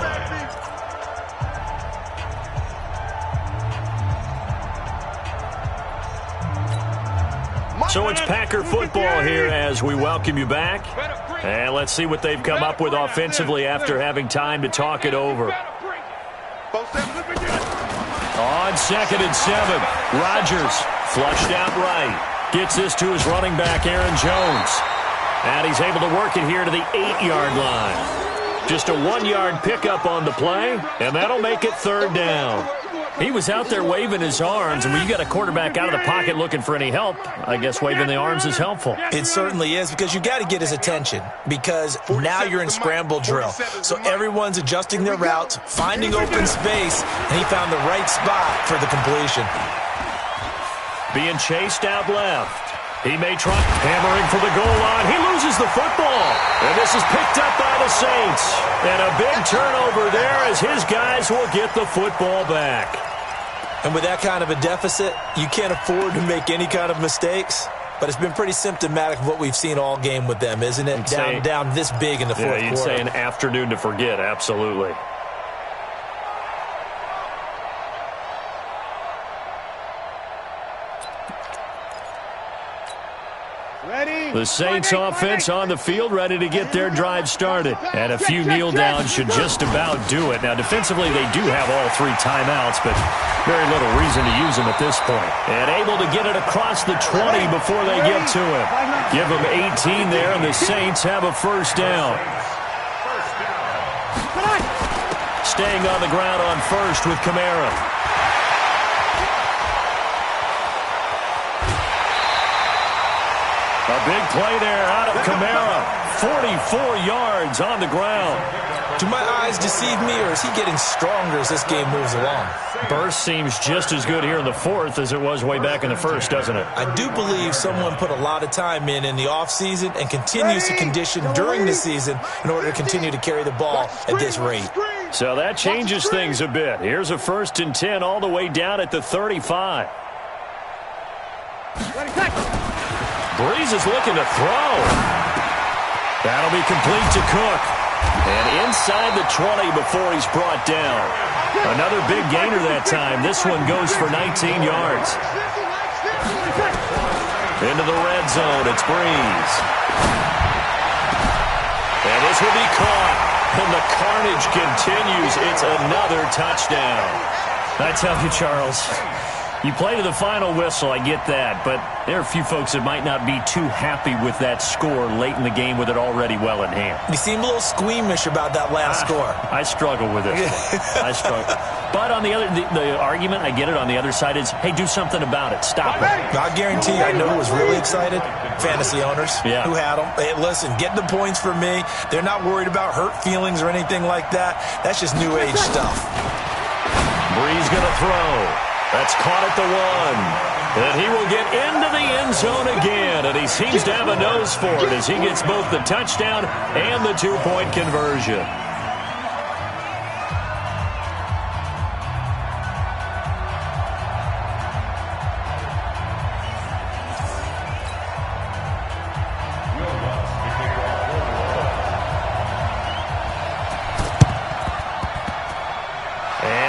So it's Packer football here as we welcome you back. And let's see what they've come up with offensively after having time to talk it over. On 2nd and 7, Rodgers flushed out right. Gets this to his running back, Aaron Jones. And he's able to work it here to the 8-yard line. Just a 1-yard pickup on the play, and that'll make it 3rd down. He was out there waving his arms, and when you got a quarterback out of the pocket looking for any help, I guess waving the arms is helpful. It certainly is, because you got to get his attention, because now you're in scramble drill. So everyone's adjusting their routes, finding open space, and he found the right spot for the completion. Being chased out left. He may try hammering for the goal line. He loses the football. And this is picked up by the Saints. And a big turnover there as his guys will get the football back. And with that kind of a deficit, you can't afford to make any kind of mistakes. But it's been pretty symptomatic of what we've seen all game with them, isn't it? Down this big in the 4th quarter. You'd say an afternoon to forget, absolutely. The Saints offense on the field ready to get their drive started. And a few kneel downs should just about do it. Now, defensively, they do have all 3 timeouts, but very little reason to use them at this point. And able to get it across the 20 before they get to him. Give them 18 there, and the Saints have a 1st down. Staying on the ground on 1st with Kamara. A big play there out of Kamara. 44 yards on the ground. Do my eyes deceive me, or is he getting stronger as this game moves along? Burst seems just as good here in the 4th as it was way back in the 1st, doesn't it? I do believe someone put a lot of time in the offseason and continues to condition during the season in order to continue to carry the ball at this rate. So that changes things a bit. Here's a 1st and 10 all the way down at the 35. Breeze is looking to throw. That'll be complete to Cook. And inside the 20 before he's brought down. Another big gainer that time. This one goes for 19 yards. Into the red zone, it's Breeze. And this will be caught. And the carnage continues. It's another touchdown. I tell you, Charles, You play to the final whistle, I get that, but there are a few folks that might not be too happy with that score late in the game with it already well in hand. You seem a little squeamish about that last score. I struggle with it. I struggle. But on the other, the argument, I get it, on the other side is, hey, do something about it. Stop it. I guarantee you, I know who was really excited. Fantasy owners who had them. Hey, listen, get the points for me. They're not worried about hurt feelings or anything like that. That's just new age stuff. Bree's going to throw. That's caught at the 1. And he will get into the end zone again. And he seems to have a nose for it as he gets both the touchdown and the 2-point conversion.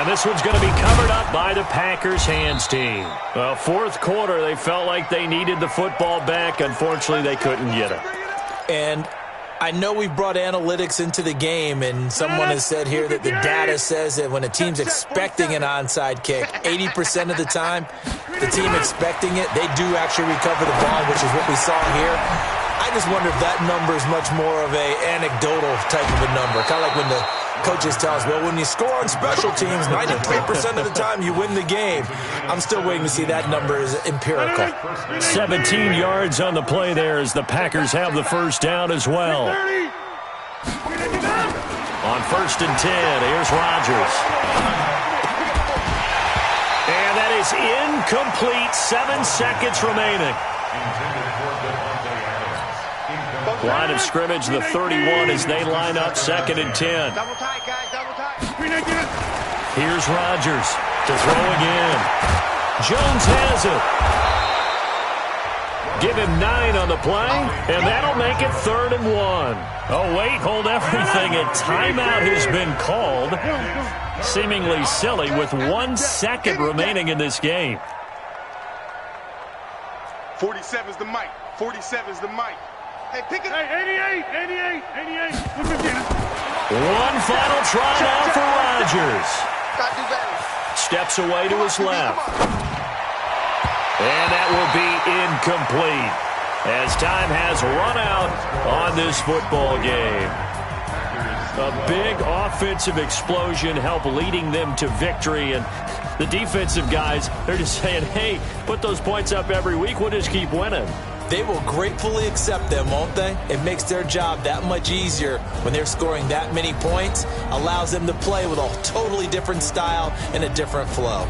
This one's going to be covered up by the Packers hands team. Well, fourth quarter, they felt like they needed the football back. Unfortunately, they couldn't get it. And I know we've brought analytics into the game, and someone has said here that the data says that when a team's expecting an onside kick, 80% of the time, the team expecting it, they do actually recover the ball, which is what we saw here. I just wonder if that number is much more of a anecdotal type of a number, kind of like when the coaches tell us, well, when you score on special teams, 93% of the time you win the game. I'm still waiting to see that number is empirical. 17 yards on the play there as the Packers have the first down as well. On 1st and 10, here's Rodgers. And that is incomplete. 7 seconds remaining. Line of scrimmage, the 31 as they line up 2nd and 10. Double tight, guys, double tight. Here's Rodgers to throw again. Jones has it. Give him 9 on the play, and that'll make it 3rd and 1. Oh, wait, hold everything. A timeout has been called. Seemingly silly with 1 second remaining in this game. 47's the mic. 47's the mic. Hey, pick it up. Hey, 88. One final try now for Rodgers. Gotta do better. Steps away to his left. And that will be incomplete as time has run out on this football game. A big offensive explosion helped leading them to victory, and the defensive guys, they're just saying, hey, put those points up every week, we'll just keep winning. They will gratefully accept them, won't they? It makes their job that much easier when they're scoring that many points, allows them to play with a totally different style and a different flow.